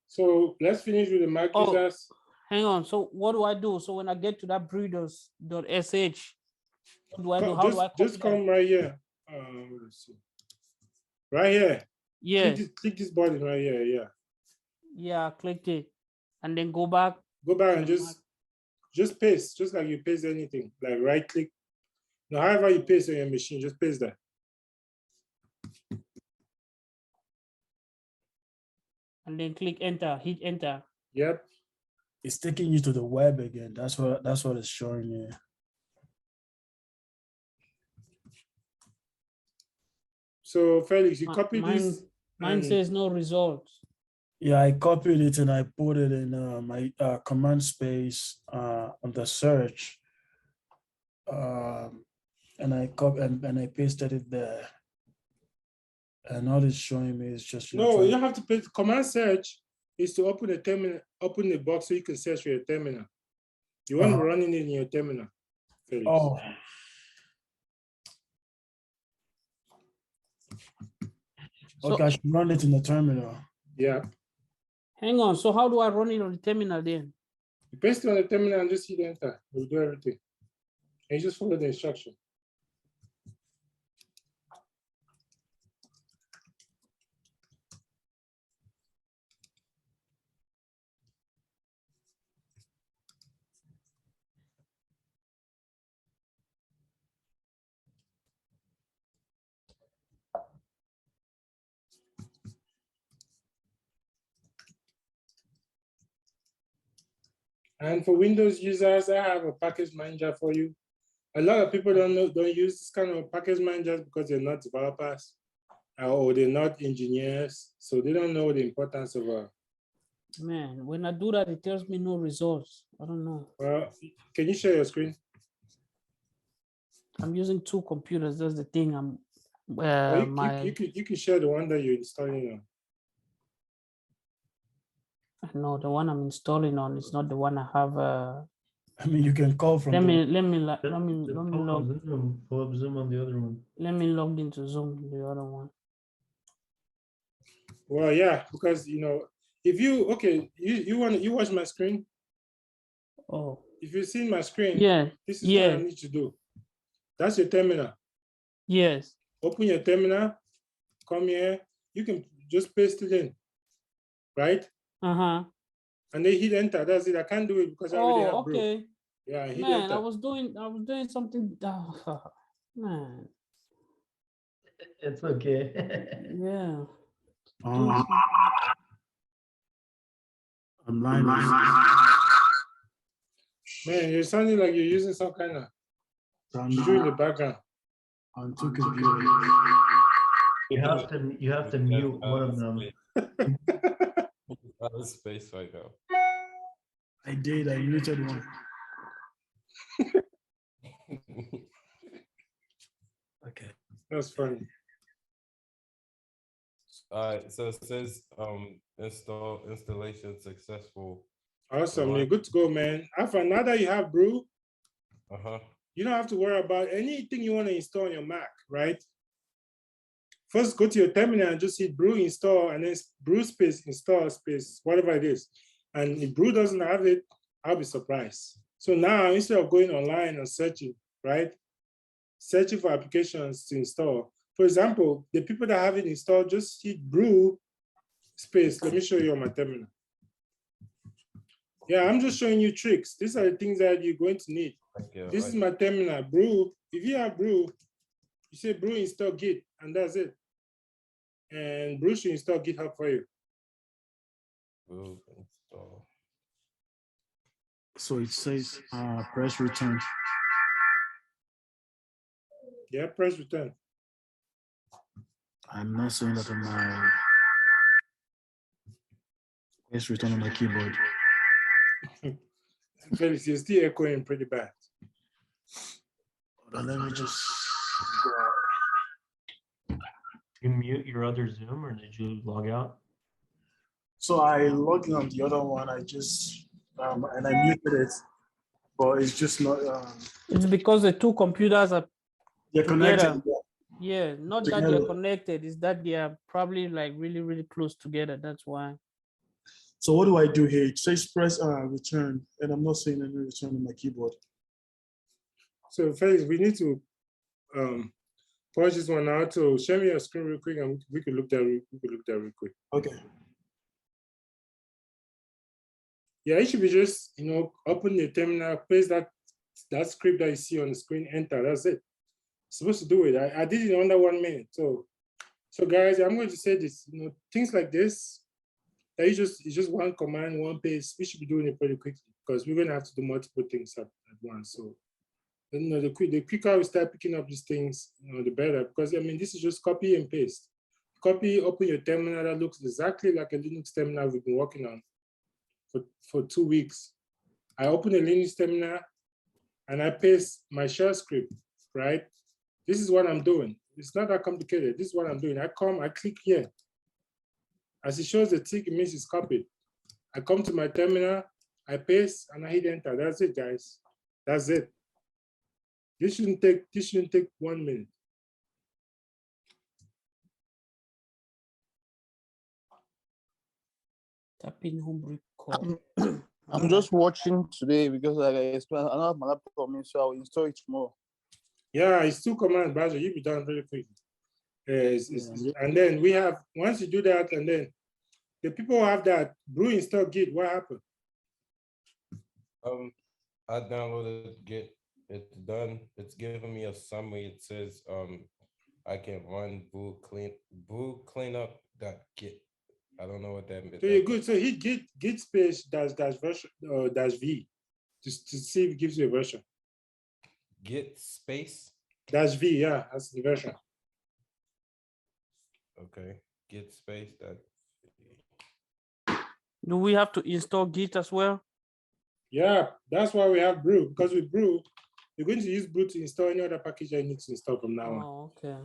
Speaker 1: So let's finish with the Mac users.
Speaker 2: Hang on. So what do I do? So when I get to that breeders.sh, what do I do? How do I
Speaker 1: just come right here? Let's see. Right here.
Speaker 2: Yeah.
Speaker 1: Click this button right here. Yeah.
Speaker 2: Yeah, I clicked it, and then go back.
Speaker 1: Go back and just paste, just like you paste anything. Like right click. Now, however you paste on your machine, just paste that.
Speaker 2: And then click enter. Hit enter.
Speaker 1: Yep.
Speaker 3: It's taking you to the web again. That's what it's showing you.
Speaker 1: So Felix, you copy this.
Speaker 2: Mine says no results.
Speaker 3: Yeah, I copied it and I put it in my command space on the search, and I pasted it there. And all it's showing me is just
Speaker 1: no. You don't have to paste. Command search is to open the terminal, open the box so you can search for your terminal. You want to run it in your terminal, Felix.
Speaker 3: Oh. Okay, I should run it in the terminal.
Speaker 1: Yeah.
Speaker 2: Hang on. So how do I run it on the terminal then?
Speaker 1: You paste it on the terminal and just hit enter. We'll do everything. And you just follow the instruction. And for Windows users, I have a package manager for you. A lot of people don't use this kind of package managers because they're not developers or they're not engineers. So they don't know the importance of a.
Speaker 2: Man, when I do that, it tells me no results. I don't know.
Speaker 1: Well, can you share your screen?
Speaker 2: I'm using two computers. That's the thing. I'm
Speaker 1: you can share the one that you're installing on.
Speaker 2: No, the one I'm installing on is not the one I have.
Speaker 3: I mean, you can call from.
Speaker 2: Let me
Speaker 6: Pull up Zoom on the other one.
Speaker 2: let me log into Zoom, the other one.
Speaker 1: Well, yeah, because if you you watch my screen.
Speaker 2: Oh.
Speaker 1: If you see my screen,
Speaker 2: yeah,
Speaker 1: this is what I need to do. That's your terminal.
Speaker 2: Yes.
Speaker 1: Open your terminal, come here, you can just paste it in, right?
Speaker 2: Uh-huh.
Speaker 1: And then hit enter. That's it. I can't do it because I already have Brew.
Speaker 2: Okay.
Speaker 1: Yeah, hit
Speaker 2: Man,
Speaker 1: enter.
Speaker 2: I was doing something. Man.
Speaker 6: It's okay.
Speaker 2: Yeah.
Speaker 3: I'm lying.
Speaker 1: Man, you're sounding like you're using some kind of juju in the background.
Speaker 3: On two computers.
Speaker 6: You have to mute one of them.
Speaker 4: Out of space right now.
Speaker 3: I did. I muted one. Okay.
Speaker 1: That's funny.
Speaker 4: All right, so it says installation successful.
Speaker 1: Awesome. You're good to go, man. After now that you have Brew, you don't have to worry about anything you want to install on your Mac, right? First, go to your terminal and just hit Brew install and then Brew space install space, whatever it is. And if Brew doesn't have it, I'll be surprised. So now instead of going online and searching, right? Searching for applications to install. For example, the people that have it installed, just hit Brew space. Let me show you on my terminal. Yeah, I'm just showing you tricks. These are the things that you're going to need. This is my terminal, Brew. If you have Brew, you say Brew install Git, and that's it. And Brew should install GitHub for you.
Speaker 4: Brew install.
Speaker 3: So it says press return.
Speaker 1: Yeah, press return.
Speaker 3: I'm not saying that on my press return on my keyboard.
Speaker 1: Felix, you're still echoing pretty bad.
Speaker 3: Hold on, let me just
Speaker 6: You mute your other Zoom, or did you log out?
Speaker 3: So I logged in on the other one. I just and I muted it, but it's just not.
Speaker 2: It's because the two computers are
Speaker 3: they're connected.
Speaker 2: together. Yeah, not that they're connected. It's that they are probably like really, really close together. That's why.
Speaker 3: So what do I do here? It says press return, and I'm not seeing any return on my keyboard.
Speaker 1: So Felix, we need to pause this one out. So show me your screen real quick, and we could look there. We could look there real quick.
Speaker 3: Okay.
Speaker 1: Yeah, it should be just open the terminal, paste that script that you see on the screen, enter. That's it. It's supposed to do it. I did it under 1 minute. So guys, I'm going to say this. Things like this. That it's just one command, one paste. We should be doing it pretty quickly because we're going to have to do multiple things at once. So the quicker we start picking up these things, the better. Because I mean, this is just copy and paste. Copy, open your terminal that looks exactly like a Linux terminal we've been working on for 2 weeks. I open a Linux terminal and I paste my shell script, right? This is what I'm doing. It's not that complicated. This is what I'm doing. I click here. As it shows the tick, it means it's copied. I come to my terminal, I paste, and I hit enter. That's it, guys. That's it. This shouldn't take 1 minute.
Speaker 2: Tapping home recall.
Speaker 5: I'm just watching today because like I explained, I don't have my laptop on me, so I'll install it tomorrow.
Speaker 1: Yeah, it's 2 commands, but you'll be done very quick.
Speaker 5: Yeah.
Speaker 1: And then we have, once you do that, and then the people who have that brew install Git, what happened?
Speaker 4: I downloaded Git. It's done. It's giving me a summary. It says I can run brew cleanup .git. I don't know what that means.
Speaker 1: So you're good. So hit Git space dash version dash V just to see if it gives you a version.
Speaker 4: Git space.
Speaker 1: Dash V, yeah, that's the version.
Speaker 4: Okay. Git space that.
Speaker 2: Do we have to install Git as well?
Speaker 1: Yeah, that's why we have brew, because with brew, you're going to use brew to install any other package that you need to install from now on.
Speaker 2: Oh, okay.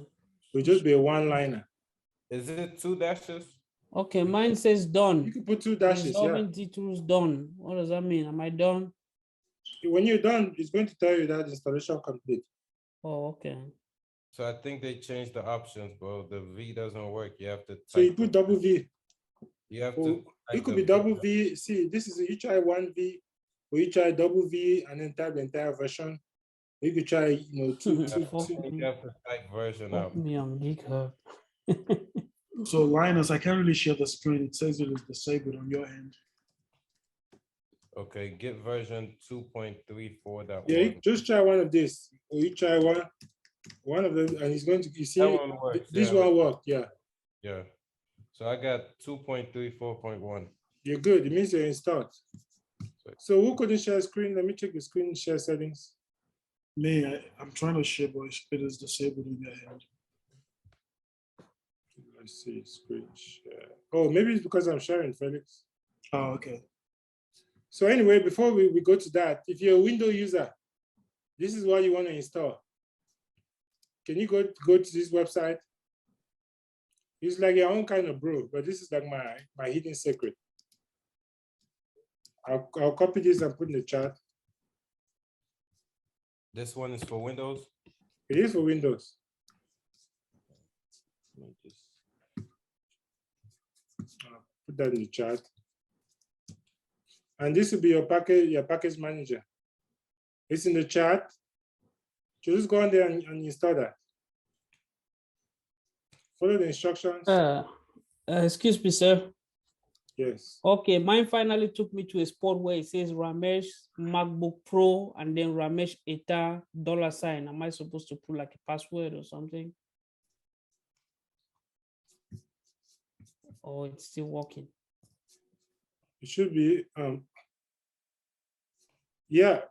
Speaker 1: It'll just be a one-liner.
Speaker 4: Is it 2 dashes?
Speaker 2: Okay, mine says
Speaker 1: You
Speaker 2: done.
Speaker 1: can put 2 dashes, yeah.
Speaker 2: Resolving details done. What does that mean? Am I done?
Speaker 1: When you're done, it's going to tell you that installation complete.
Speaker 2: Oh, okay.
Speaker 4: So I think they changed the options, bro. The V doesn't work. You have to.
Speaker 1: So you
Speaker 4: type
Speaker 1: put
Speaker 4: it.
Speaker 1: double V.
Speaker 4: You have
Speaker 1: Or
Speaker 4: to.
Speaker 1: it
Speaker 4: type
Speaker 1: could
Speaker 4: the
Speaker 1: be double V. See, this is you try 1V, or you try double V and then type the entire version. You could try, you know, two.
Speaker 4: You have to type version
Speaker 2: Fuck
Speaker 4: out.
Speaker 2: me on GitHub.
Speaker 3: So Linus, I can't really share the screen. It says it is disabled on your end.
Speaker 4: Okay, get version 2.34.1.
Speaker 1: Yeah, you just try one of this, or you try one of them, and it's going to, you see,
Speaker 4: That one works,
Speaker 1: this
Speaker 4: yeah.
Speaker 1: one worked, yeah.
Speaker 4: Yeah. So I got 2.34.1.
Speaker 1: You're good, it means you're installed. So who couldn't share screen? Let me check the screen share settings.
Speaker 3: Me, I'm trying to share, but it is disabled in your end.
Speaker 1: Let's see, screen share. Oh, maybe it's because I'm sharing, Felix.
Speaker 3: Oh, okay.
Speaker 1: So anyway, before we go to that, if you're a Windows user, this is what you want to install. Can you go to this website? It's like your own kind of brew, but this is like my hidden secret. I'll copy this and put in the chat.
Speaker 4: This one is for Windows.
Speaker 1: It is for Windows. Put that in the chat. And this will be your package manager. It's in the chat. Just go on there and install that. Follow the instructions.
Speaker 2: Excuse me, sir.
Speaker 1: Yes.
Speaker 2: Okay, mine finally took me to a spot where it says Ramesh MacBook Pro and then Ramesh Eta $. Am I supposed to put like a password or something? Oh, it's still working.
Speaker 1: It should be. Yeah.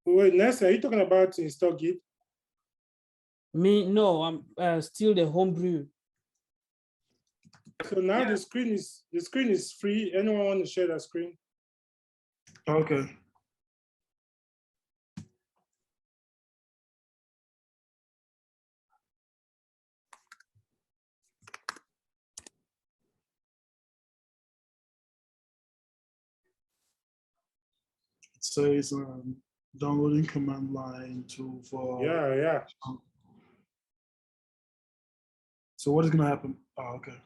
Speaker 1: Wait, Nessa, are you talking about to install Git?
Speaker 2: Me, no, I'm still the homebrew.
Speaker 1: So now the screen is free. Anyone want to share that screen?
Speaker 3: Okay. It says downloading command line tool for.
Speaker 1: Yeah.
Speaker 3: So what is gonna happen? Oh, okay.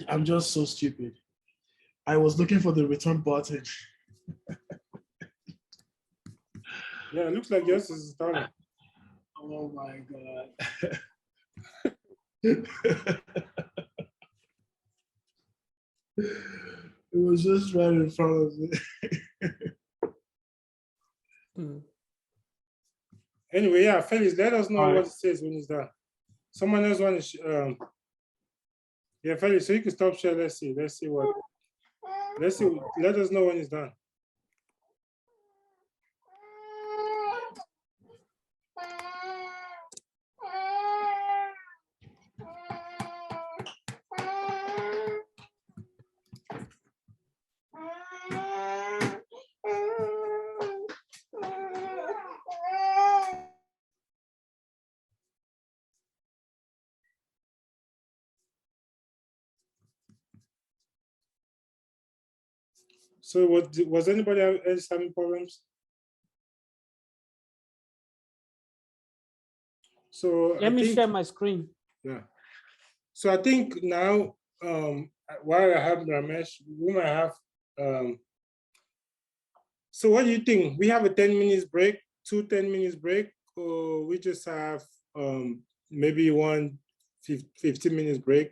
Speaker 3: I'm just so stupid. I was looking for the return button.
Speaker 1: Yeah, it looks like yours is installing.
Speaker 3: Oh my God. It was just right in front of me.
Speaker 1: Anyway, yeah, Felix, let us know
Speaker 3: All right.
Speaker 1: what it says when it's done. Someone else want to, yeah, Felix, so you can stop share. Let's see what, let us know when it's done. So was anybody else having problems? So
Speaker 2: Let me share my screen.
Speaker 1: Yeah. So I think now while I have Ramesh, we might have. So what do you think? We have a 10 minutes break, 10 minutes break, or we just have maybe 15 minutes break,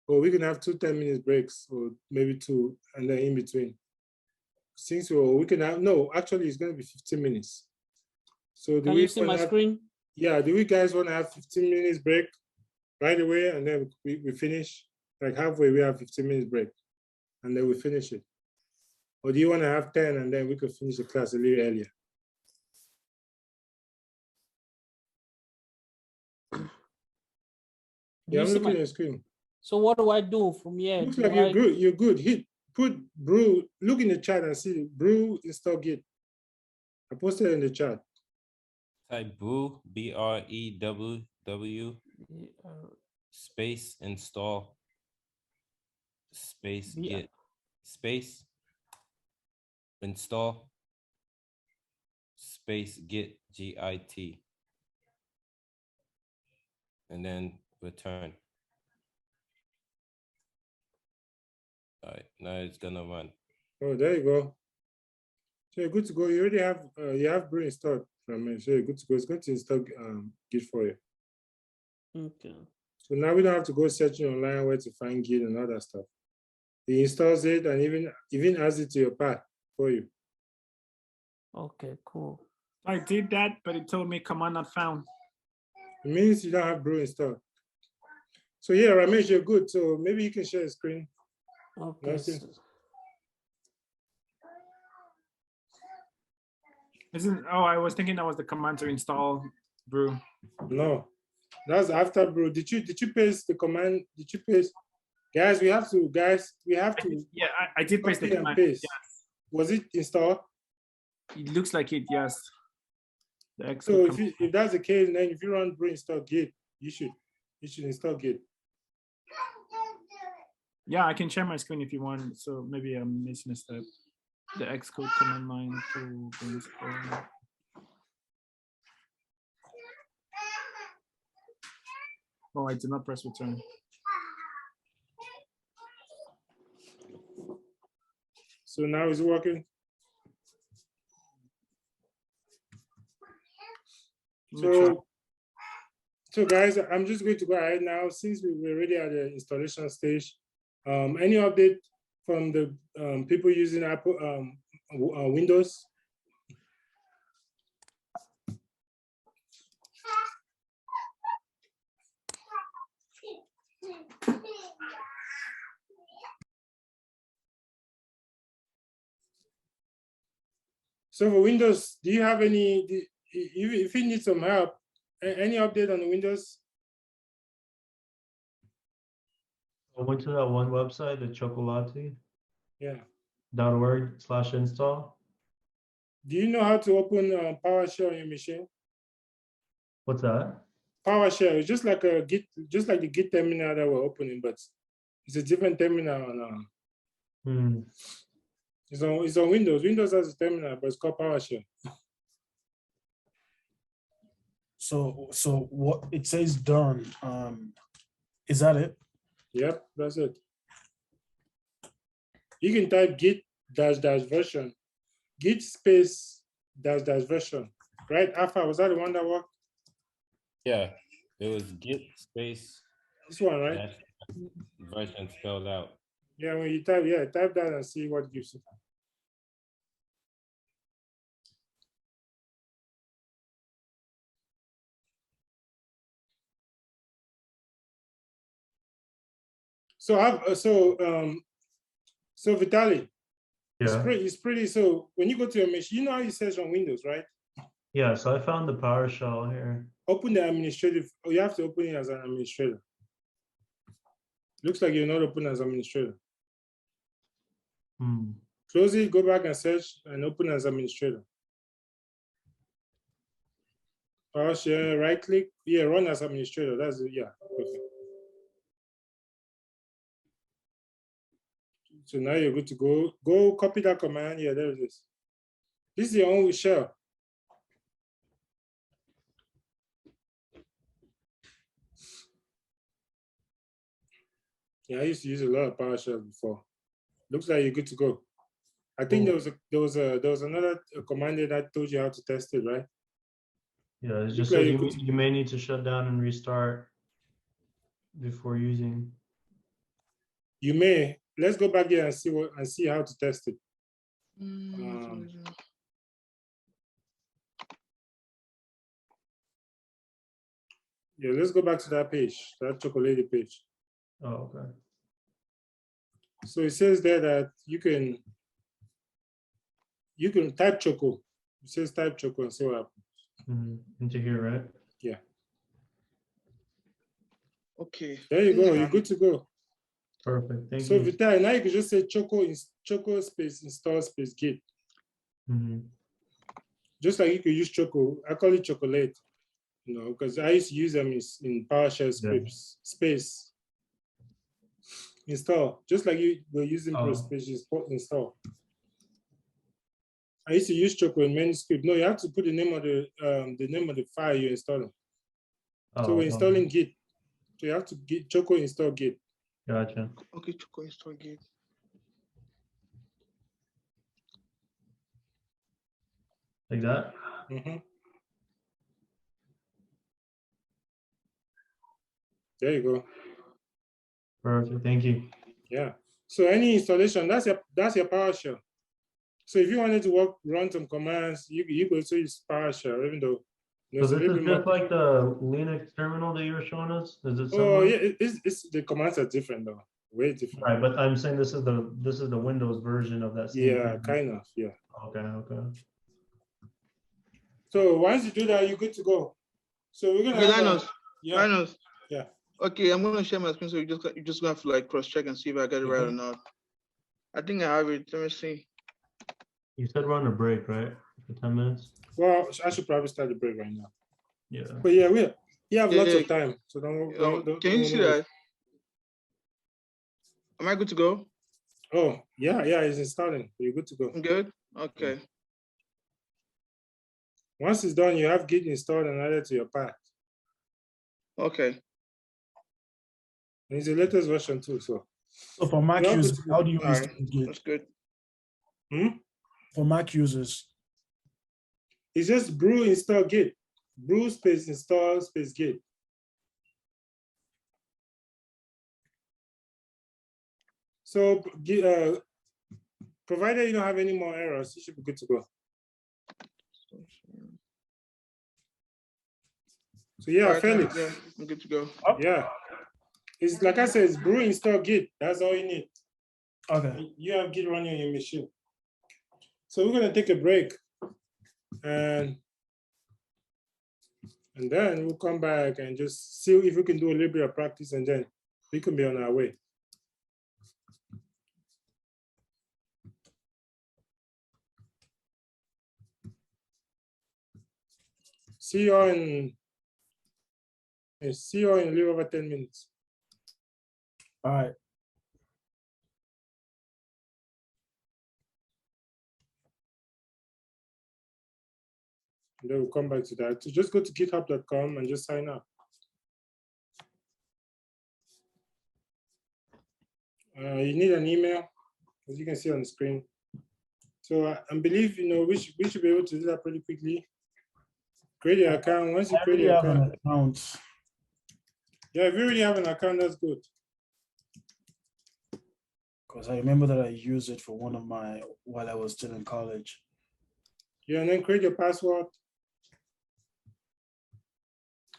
Speaker 1: or we can have 10 minutes breaks, or maybe 2, and then in between. Since we can have, no, actually it's going to be 15 minutes. So
Speaker 2: Can you see my screen?
Speaker 1: Yeah, do we guys want to have 15 minutes break right away, and then we finish? Like halfway, we have 15 minutes break, and then we finish it. Or do you want to have 10 and then we could finish the class a little earlier? Yeah, I'm looking at the screen.
Speaker 2: So what do I do from here?
Speaker 1: Looks like you're good. You're good. Put brew. Look in the chat and see brew install git. I posted it in the chat.
Speaker 4: Type brew, BREWW space install space git space install space git GIT, and then return. All right, now it's gonna run.
Speaker 1: Oh, there you go. So you're good to go. You already have brew installed from me. So you're good to go. It's going to install git for you.
Speaker 2: Okay.
Speaker 1: So now we don't have to go searching online where to find git and all that stuff. He installs it and even adds it to your path for you.
Speaker 2: Okay, cool.
Speaker 7: I did that, but it told me command not found.
Speaker 1: It means you don't have brew installed. So yeah, Ramesh, you're good. So maybe you can share the screen.
Speaker 2: Okay.
Speaker 7: I was thinking that was the command to install brew.
Speaker 1: No, that's after brew. Did you paste the command? Did you paste? Guys, we have to.
Speaker 7: Yeah, I did paste the
Speaker 1: copy and
Speaker 7: command.
Speaker 1: paste.
Speaker 7: Yes.
Speaker 1: Was it installed?
Speaker 7: It looks like it, yes.
Speaker 1: So if that's the case, then if you run brew install git, you should install git.
Speaker 7: Yeah, I can share my screen if you want. So maybe I'm missing a step. The Xcode command line to install. Oh, I did not press return.
Speaker 1: So now it's working. So guys, I'm just going to go ahead now since we're already at the installation stage. Any update from the people using Apple Windows? So for Windows, do you have any? If you need some help, any update on the Windows?
Speaker 6: I went to that one website, the Chocolati.
Speaker 1: Yeah.
Speaker 6: .org/install.
Speaker 1: Do you know how to open PowerShell on your machine?
Speaker 6: What's that?
Speaker 1: PowerShell is just like a Git, just like the Git terminal that we're opening, but it's a different terminal on. It's on Windows. Windows has a terminal, but it's called PowerShell.
Speaker 3: So what it says done. Is that it?
Speaker 1: Yep, that's it. You can type git -- version, git space -- version, right? Alpha, was that the one that worked?
Speaker 4: Yeah, it was git space.
Speaker 1: This one, right?
Speaker 4: Version spelled out.
Speaker 1: Yeah, when you type, type that and see what it gives you. So Vitaly,
Speaker 6: Yeah.
Speaker 1: it's pretty. So when you go to your machine, you know how you search on Windows, right?
Speaker 6: Yeah, so I found the PowerShell here.
Speaker 1: Open the administrative. Oh, you have to open it as an administrator. Looks like you're not open as administrator. Close it, go back and search, and open as administrator. PowerShell, right click. Yeah, run as administrator. That's it. Yeah, perfect. So now you're good to go. Go copy that command. Yeah, there it is. This is your own shell. Yeah, I used to use a lot of PowerShell before. Looks like you're good to go. I think
Speaker 6: Cool.
Speaker 1: there was another command that told you how to test it, right?
Speaker 6: Yeah, it
Speaker 1: Looks
Speaker 6: just
Speaker 1: like
Speaker 6: says
Speaker 1: you're
Speaker 6: you,
Speaker 1: good to
Speaker 6: you may need to shut down and restart before using.
Speaker 1: You may. Let's go back here and see how to test it. Yeah, let's go back to that page, that chocolate page.
Speaker 6: Oh, okay.
Speaker 1: So it says there that you can type choco. It says type choco and see what happens.
Speaker 6: Into here, right?
Speaker 1: Yeah.
Speaker 8: Okay.
Speaker 1: There you go. You're good to go.
Speaker 6: Perfect. Thank
Speaker 1: So
Speaker 6: you.
Speaker 1: Vital, now you can just say choco space install space git. Just like you could use choco. I call it chocolate, because I used to use them in PowerShell scripts. Space install, just like you were using pro space install. I used to use choco in many scripts. No, you have to put the name of the file you're installing. So we're installing git. So you have to git choco install git.
Speaker 6: Gotcha.
Speaker 8: Okay, choco install git.
Speaker 6: Like that?
Speaker 1: There you go.
Speaker 6: Perfect. Thank you.
Speaker 1: Yeah. So any installation, that's your PowerShell. So if you wanted to run some commands, you could also use PowerShell, even though
Speaker 6: So this is just like the Linux terminal that you were showing us? Is it similar?
Speaker 1: Oh yeah, it's the commands are different though, way different.
Speaker 6: Right, but I'm saying this is the Windows version of that same
Speaker 1: Yeah,
Speaker 6: thing.
Speaker 1: kind of, yeah.
Speaker 6: Okay, okay.
Speaker 1: So once you do that, you're good to go. So we're gonna
Speaker 8: Okay,
Speaker 1: have
Speaker 8: Linus.
Speaker 1: yeah.
Speaker 8: Linus.
Speaker 1: Yeah.
Speaker 8: Okay, I'm gonna share my screen, so you're just gonna have to like cross check and see if I got it right or not. I think I have it. Let me see.
Speaker 6: You said we're on a break, right? For 10 minutes?
Speaker 1: Well, I should probably start the break right now.
Speaker 6: Yeah.
Speaker 1: But yeah, we have lots of time, so
Speaker 8: Can you see that? Am I good to go?
Speaker 1: Oh yeah, it's installing. You're good to go.
Speaker 8: I'm good. Okay.
Speaker 1: Once it's done, you have Git installed and added to your path.
Speaker 8: Okay.
Speaker 1: And it's the latest version too. So
Speaker 3: for Mac users, how do you
Speaker 8: All right.
Speaker 3: install Git?
Speaker 8: That's good.
Speaker 3: For Mac users,
Speaker 1: it's just brew install Git. Brew space install space Git. So provided you don't have any more errors, you should be good to go. So yeah,
Speaker 8: right,
Speaker 1: Felix.
Speaker 8: yeah, I'm good to go.
Speaker 1: Yeah. It's like I said, it's brew install Git. That's all you need.
Speaker 3: okay.
Speaker 1: You have Git running on your machine. So we're gonna take a break. And then we'll come back and just see if we can do a little bit of practice, and then we can be on our way. See you all in a little over 10 minutes.
Speaker 3: All right.
Speaker 1: And then we'll come back to that. So just go to github.com and just sign up. You need an email, as you can see on the screen. So I believe we should be able to do that pretty quickly. Create your account. Once you create your account, yeah, if you already have an account, that's good.
Speaker 3: Because I remember that I used it for one of my while I was still in college.
Speaker 1: Yeah, and then create your password.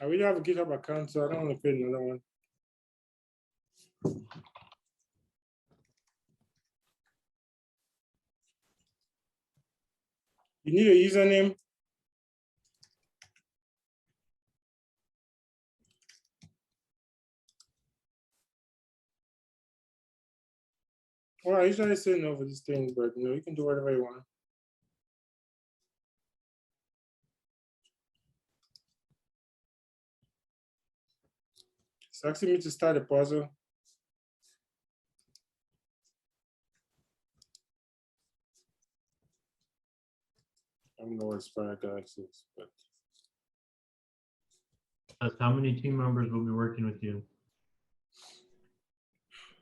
Speaker 1: I already have a GitHub account, so I don't want to create another one. You need a username. Well, I usually say no for these things, but you can do whatever you want. It's asking me to start a puzzle. I don't know what Sparagus is, but
Speaker 6: That's how many team members will be working with you?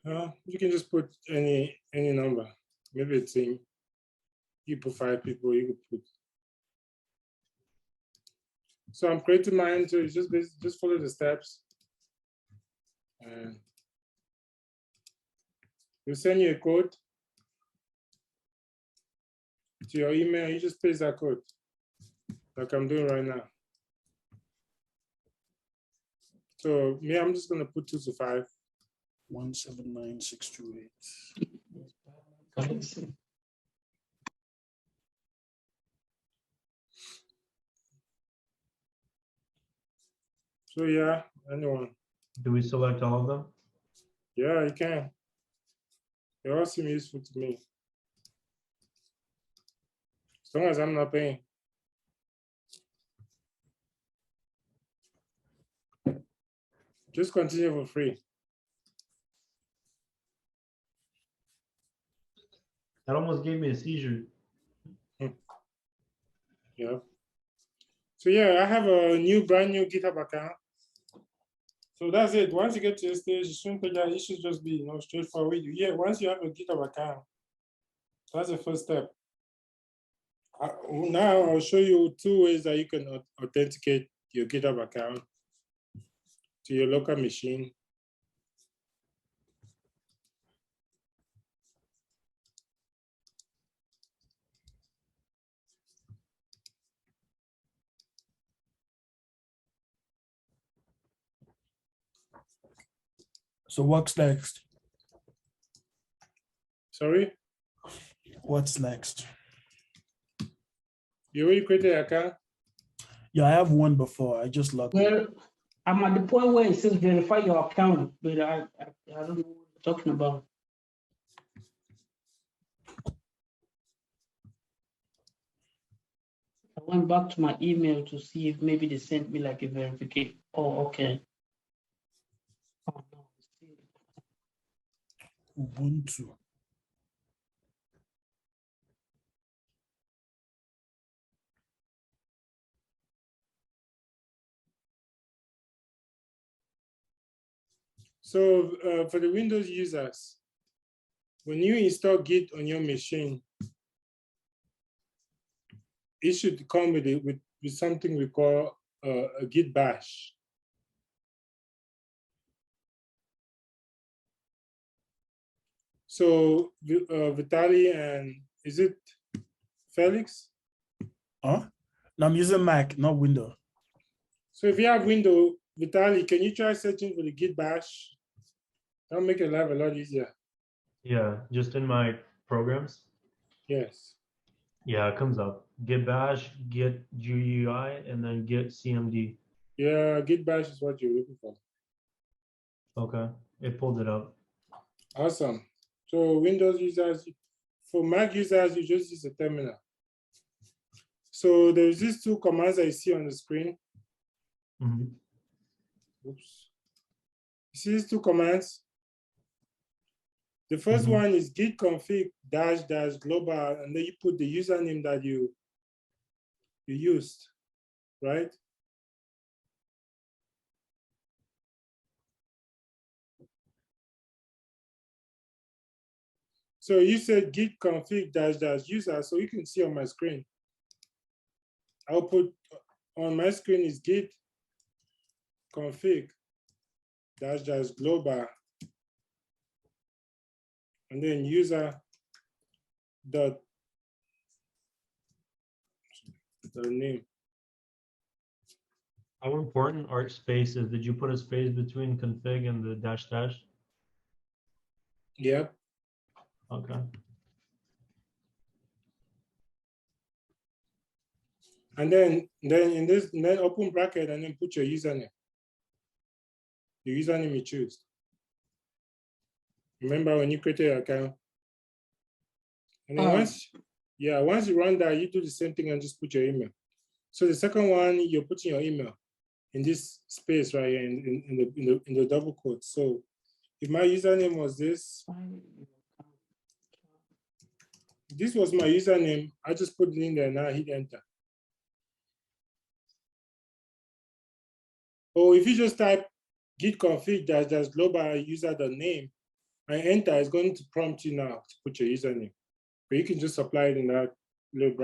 Speaker 1: You can just put any number. Maybe a team. You put 5 people. You could put. So I'm creating mine. So you just follow the steps, and we'll send you a code to your email. You just paste that code, like I'm doing right now. So me, I'm just gonna put 2 to 5.
Speaker 3: 179628.
Speaker 1: So yeah, anyone.
Speaker 6: Do we select all of them?
Speaker 1: Yeah, you can. They all seem useful to me. As long as I'm not paying. Just continue for free.
Speaker 6: That almost gave me a seizure.
Speaker 1: Yeah. So yeah, I have a brand new GitHub account. So that's it. Once you get to the stage, it shouldn't take that. It should just be straightforward. Yeah, once you have a GitHub account, that's the first step. Now I'll show you 2 ways that you can authenticate your GitHub account to your local machine.
Speaker 3: So what's next?
Speaker 1: Sorry?
Speaker 3: What's next?
Speaker 1: You already created an account?
Speaker 3: Yeah, I have one before. I just logged in.
Speaker 2: Well, I'm at the point where it says verify your account, but I don't know what you're talking about. I went back to my email to see if maybe they sent me like a verification. Oh, okay. Oh, no.
Speaker 3: Ubuntu.
Speaker 1: So for the Windows users, when you install Git on your machine, it should come with something we call a Git bash. So Vitaly and is it Felix?
Speaker 3: Huh? No, I'm using Mac, not Windows.
Speaker 1: So if you have Windows, Vitaly, can you try searching for the Git bash? That'll make your life a lot easier.
Speaker 6: Yeah, just in my programs.
Speaker 1: Yes.
Speaker 6: Yeah, it comes up. Git bash, git GUI, and then git CMD.
Speaker 1: Yeah, Git bash is what you're looking for.
Speaker 6: Okay, it pulled it up.
Speaker 1: Awesome. So Windows users, for Mac users, you just use a terminal. So there's these 2 commands I see on the screen.
Speaker 6: Mhm.
Speaker 1: Oops. You see these 2 commands? The first one is git config -- global, and then you put the username that you used, right? So you said git config -- user, so you can see on my screen. I'll put on my screen is git config -- global, and then user dot the name.
Speaker 6: How important are spaces? Did you put a space between config and the --?
Speaker 1: Yep.
Speaker 6: Okay.
Speaker 1: And then in this, then open bracket and then put your username. The username you choose. Remember when you create your account? And then once you run that, you do the same thing and just put your email. So the second one, you're putting your email in this space right here in the double quote. So if my username was this was my username, I just put it in there and I hit enter. Or if you just type git config -- global user .name, and enter, it's going to prompt you now to put your username. But you can just apply it in that little